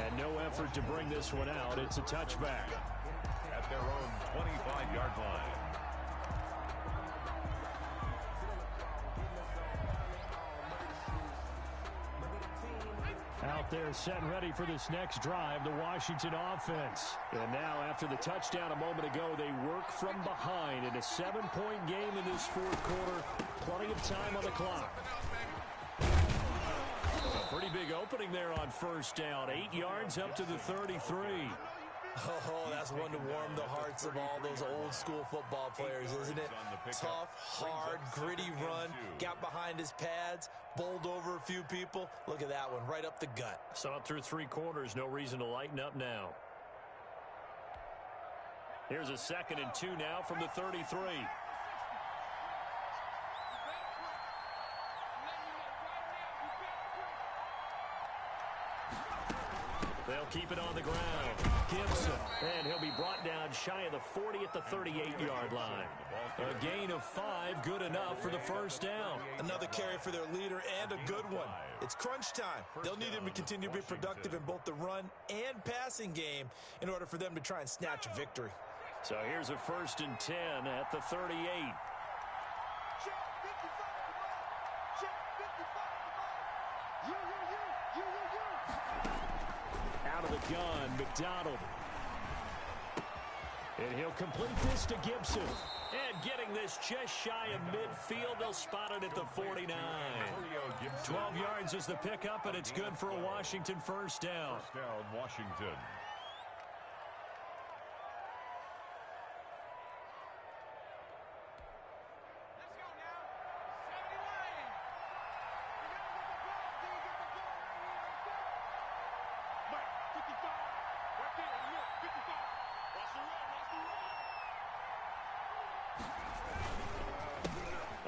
And no effort to bring this one out. It's a touchback. At their own 25-yard line. Out there set and ready for this next drive, the Washington offense. And now after the touchdown a moment ago, they work from behind in a 7-point game in this 4th quarter. Plenty of time on the clock. A pretty big opening there on first down. 8 yards up to the 33. Oh, that's one to warm the hearts of all those old school football players, isn't it? Tough, hard, gritty run. Got behind his pads, bowled over a few people. Look at that one, right up the gut. Saw it through 3 quarters. No reason to lighten up now. Here's a 2nd and 2 now from the 33. They'll keep it on the ground. Gibson, and he'll be brought down shy of the 40 at the 38-yard line. A gain of 5, good enough for the first down. Another carry for their leader and a good one. It's crunch time. They'll need him to continue to be productive in both the run and passing game in order for them to try and snatch a victory. So here's a 1st and 10 at the 38. Out of the gun, McDonald. And he'll complete this to Gibson. And getting this just shy of midfield, they'll spot it at the 49. 12 yards is the pickup, and it's good for a Washington first down. First down, Washington.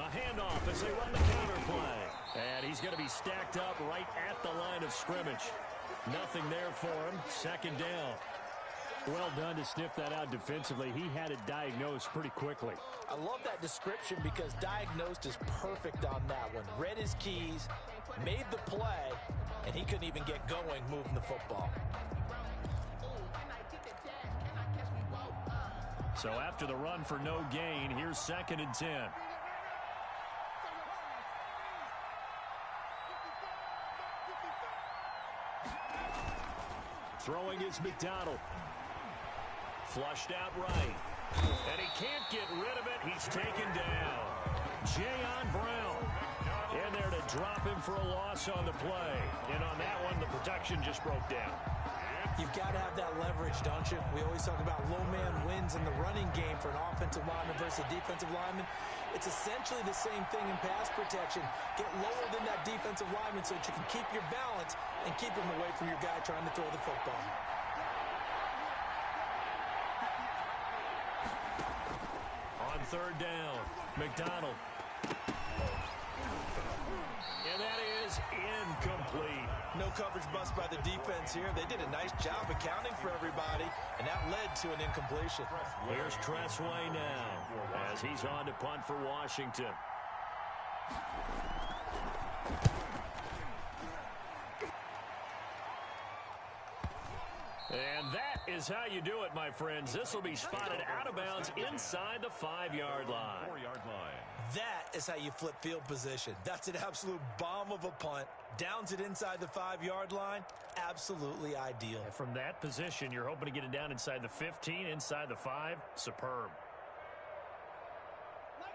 Handoff as they run the counter play. And he's going to be stacked up right at the line of scrimmage. Nothing there for him. 2nd down. Well done to sniff that out defensively. He had it diagnosed pretty quickly. I love that description because diagnosed is perfect on that one. Read his keys, made the play, and he couldn't even get going moving the football. So after the run for no gain, here's 2nd and 10. Throwing is McDonald. Flushed out right. And he can't get rid of it. He's taken down. Jayon Brown in there to drop him for a loss on the play. And on that one, the protection just broke down. You've got to have that leverage, don't you? We always talk about low man wins in the running game for an offensive lineman versus a defensive lineman. It's essentially the same thing in pass protection. Get lower than that defensive lineman so that you can keep your balance and keep him away from your guy trying to throw the football. On 3rd down, McDonald. And that is incomplete. No coverage bust by the defense here. They did a nice job accounting for everybody, and that led to an incompletion. Here's Tressway now as he's on to punt for Washington. And that is how you do it, my friends. This will be spotted out of bounds inside the 5-yard line. 4-yard line. That is how you flip field position. That's an absolute bomb of a punt. Downs it inside the 5-yard line. Absolutely ideal. And from that position, you're hoping to get it down inside the 15, inside the 5. Superb.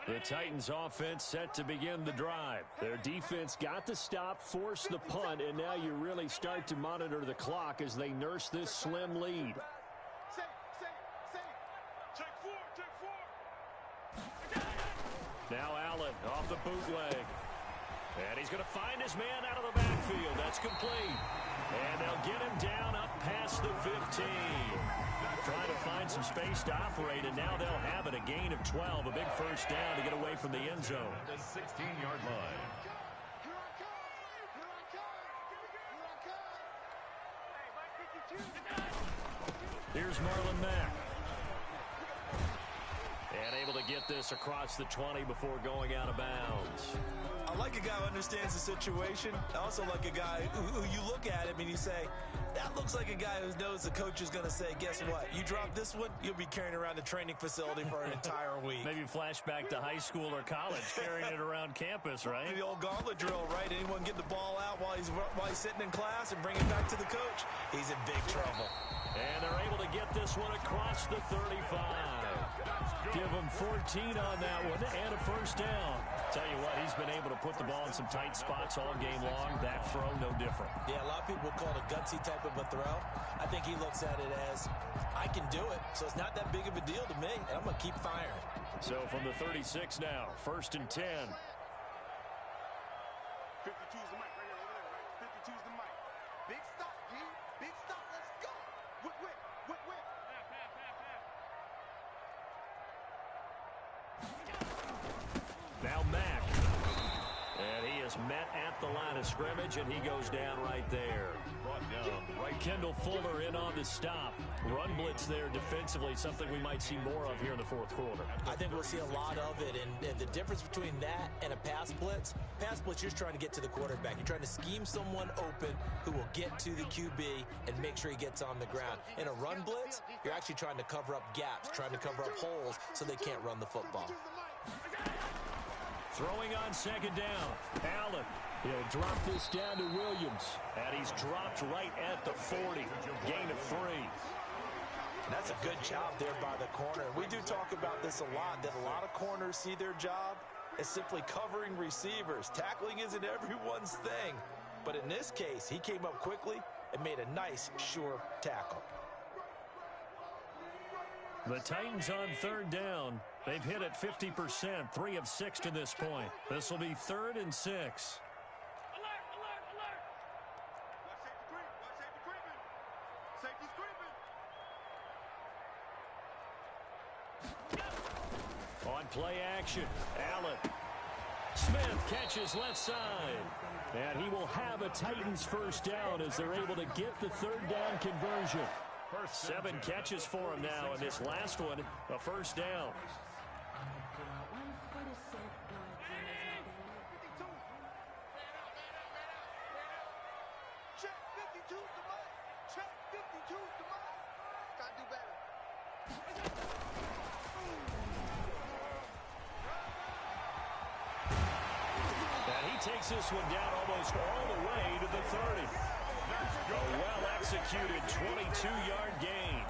The Titans offense set to begin the drive. Their defense got the stop, forced the punt, and now you really start to monitor the clock as they nurse this slim lead. Now Allen off the bootleg. And he's going to find his man out of the backfield. That's complete. And they'll get him down up past the 15. Trying to find some space to operate, and now they'll have it. A gain of 12, a big first down to get away from the end zone. The 16-yard line. Here's Marlon Mack. And able to get this across the 20 before going out of bounds. I like a guy who understands the situation. I also like a guy who you look at him and you say, that looks like a guy who knows the coach is going to say, guess what? You drop this one, you'll be carrying around the training facility for an entire week. Maybe flashback to high school or college, carrying it around campus, right? The old gauntlet drill, right? Anyone get the ball out while he's sitting in class and bring it back to the coach? He's in big trouble. And they're able to get this one across the 35. Give him 14 on that one and a first down. Tell you what, he's been able to put the ball in some tight spots all game long. That throw, no different. Yeah, a lot of people call it a gutsy type of a throw. I think he looks at it as, I can do it, so it's not that big of a deal to me, and I'm going to keep firing. So from the 36 now, 1st and 10. 52's the mic right here, over there, right? 52's the mic. Big stop, D. Big stop, let's go. Whip, whip, whip, whip. Now Mack. And he is met at the line of scrimmage, and he goes down right there. Brought down right Kendall Fuller in on the stop. Run blitz there defensively, something we might see more of here in the fourth quarter. I think we'll see a lot of it, and the difference between that and a pass blitz, you're just trying to get to the quarterback. You're trying to scheme someone open who will get to the QB and make sure he gets on the ground. In a run blitz, you're actually trying to cover up gaps, trying to cover up holes so they can't run the football. Throwing on second down. Allen. He'll drop this down to Williams. And he's dropped right at the 40. Gain of 3. And that's a good job there by the corner. We do talk about this a lot, that a lot of corners see their job as simply covering receivers. Tackling isn't everyone's thing. But in this case, he came up quickly and made a nice, sure tackle. The Titans on third down. They've hit it 50%, 3 of 6 to this point. This will be 3rd and 6. On play action, Allen. Smith catches left side. And he will have a Titans first down as they're able to get the third down conversion. 7 catches for him now, and this last one, a first down. Check 52 to Mike. Check 52 to Mike. Gotta do better. And he takes this one down almost all the way to the 30. A well-executed 22-yard gain.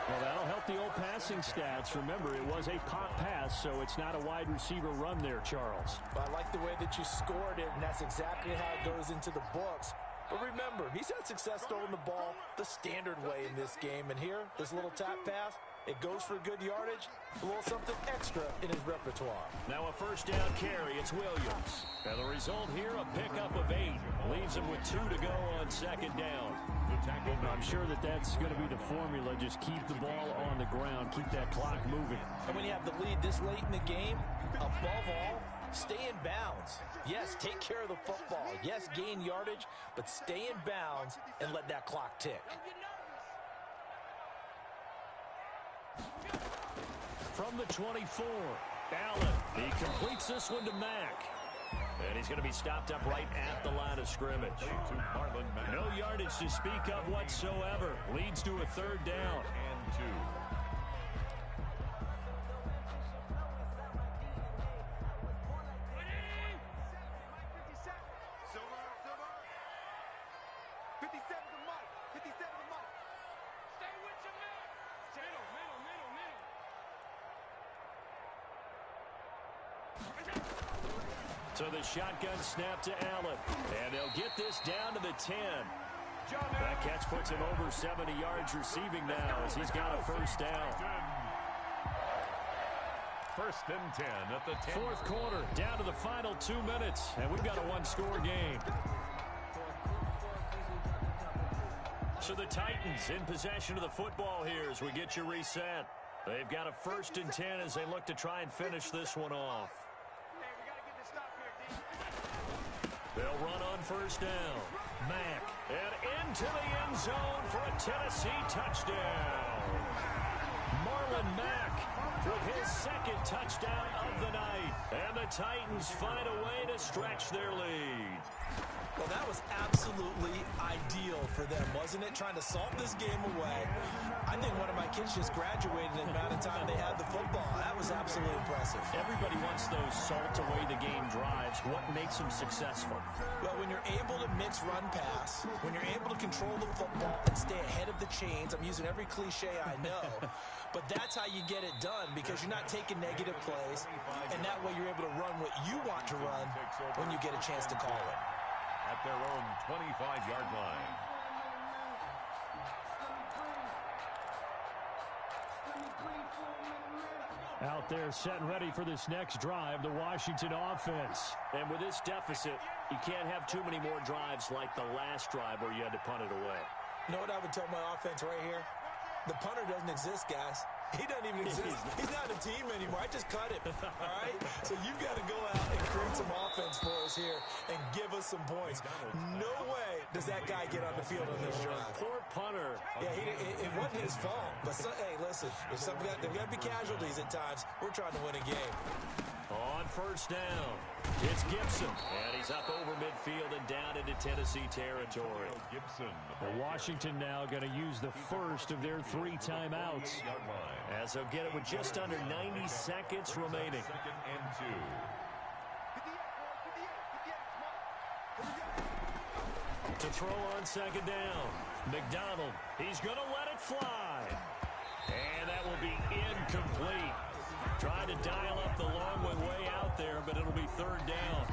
Well, that'll help the old passing stats. Remember, it was a pop pass, so it's not a wide receiver run there, Charles. But I like the way that you scored it, and that's exactly how it goes into the books. But remember, he's had success throwing the ball the standard way in this game. And here, this little tap pass, it goes for good yardage, a little something extra in his repertoire. Now a first down carry, it's Williams. And the result here, a pickup of 8. Leaves him with 2 to go on second down. I'm sure that's going to be the formula. Just keep the ball on the ground, keep that clock moving. And when you have the lead this late in the game, above all, stay in bounds. Yes, take care of the football. Yes, gain yardage, but stay in bounds and let that clock tick. From the 24, Allen. He completes this one to Mack. And he's going to be stopped up right at the line of scrimmage. No yardage to speak of whatsoever. Leads to a third down. And 2. So the shotgun snap to Allen. And they'll get this down to the 10. That catch puts him over 70 yards receiving now as he's got a first down. 1st and 10 at the 10. Fourth quarter, down to the final 2 minutes. And we've got a one-score game. So the Titans in possession of the football here as we get you reset. They've got a 1st and 10 as they look to try and finish this one off. They'll run on first down. Mack. And into the end zone for a Tennessee touchdown. Marlon Mack with his 2nd touchdown of the night. And the Titans find a way to stretch their lead. Well, that was absolutely ideal for them, wasn't it? Trying to salt this game away. I think one of my kids just graduated in the amount of time they had the football. That was absolutely impressive. Everybody wants those salt away the game drives. What makes them successful? Well, when you're able to mix run pass, when you're able to control the football and stay ahead of the chains, I'm using every cliche I know, but that's how you get it done because you're not taking negative plays, and that way you're able to run what you want to run when you get a chance to call it. At their own 25-yard line. Out there set and ready for this next drive, the Washington offense. And with this deficit, you can't have too many more drives like the last drive where you had to punt it away. You know what I would tell my offense right here? The punter doesn't exist, guys. He doesn't even exist. He's not a team anymore. I just cut him. All right? So you've got to go out and create some offense for us here and give us some points. No way does that guy get on the field on this drive? Poor punter. Yeah, it wasn't his fault. But, hey, listen, there's got to be casualties at times. We're trying to win a game. On first down, it's Gibson. And he's up over midfield and down into Tennessee territory. Well, Washington now going to use the first of their 3 timeouts, as they'll get it with just under 90 seconds remaining. To throw on second down, McDonald, he's going to let it fly. And that will be incomplete. Trying to dial up the long way out there, but it'll be third down.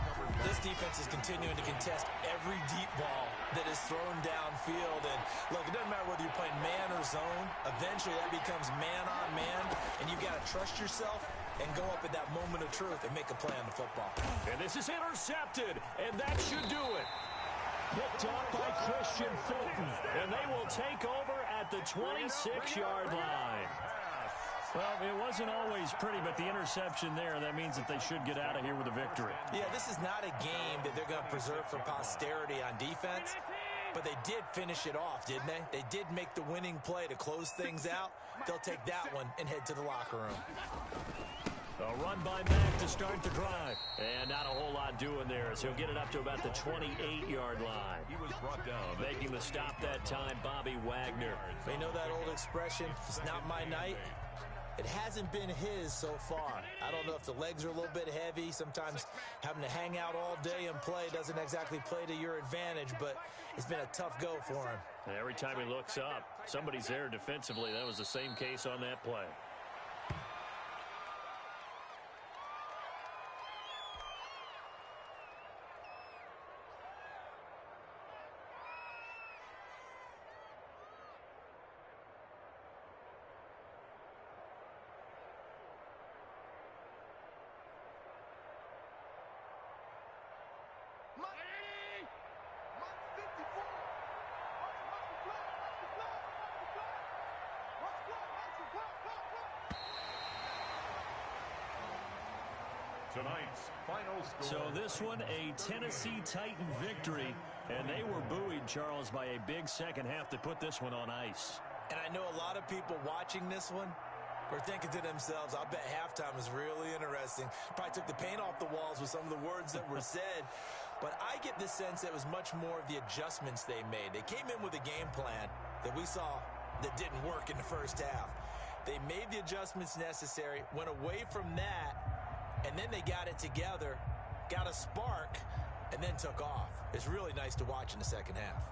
This defense is continuing to contest every deep ball that is thrown downfield. And, look, it doesn't matter whether you're playing man or zone. Eventually, that becomes man-on-man, and you've got to trust yourself and go up at that moment of truth and make a play on the football. And this is intercepted, and that should do it. Picked up by Christian Fulton, and they will take over at the 26-yard line. Well, it wasn't always pretty, but the interception there, that means that they should get out of here with a victory. Yeah, this is not a game that they're going to preserve for posterity on defense, but they did finish it off, didn't they? They did make the winning play to close things out. They'll take that one and head to the locker room. A run by Mack to start the drive. And not a whole lot doing there, as he'll get it up to about the 28-yard line. He was brought down. Making the stop that time, Bobby Wagner. You know that old expression, it's not my night? It hasn't been his so far. I don't know if the legs are a little bit heavy. Sometimes having to hang out all day and play doesn't exactly play to your advantage, but it's been a tough go for him. And every time he looks up, somebody's there defensively. That was the same case on that play. Tonight's final score. So this one, a Tennessee Titan victory, and they were buoyed, Charles, by a big second half to put this one on ice. And I know a lot of people watching this one were thinking to themselves, I'll bet halftime was really interesting. Probably took the paint off the walls with some of the words that were said. But I get the sense that it was much more of the adjustments they made. They came in with a game plan that we saw that didn't work in the first half. They made the adjustments necessary, went away from that, and then they got it together, got a spark, and then took off. It's really nice to watch in the second half.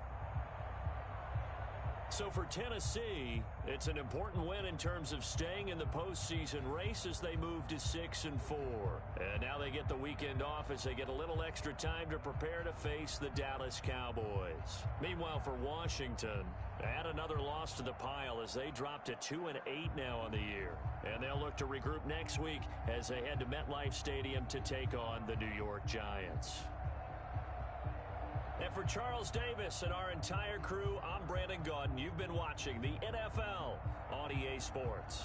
So for Tennessee, it's an important win in terms of staying in the postseason race as they move to 6-4. And now they get the weekend off as they get a little extra time to prepare to face the Dallas Cowboys. Meanwhile, for Washington, add another loss to the pile as they drop to 2-8 now on the year. And they'll look to regroup next week as they head to MetLife Stadium to take on the New York Giants. And for Charles Davis and our entire crew, I'm Brandon Gaudin. You've been watching the NFL on EA Sports.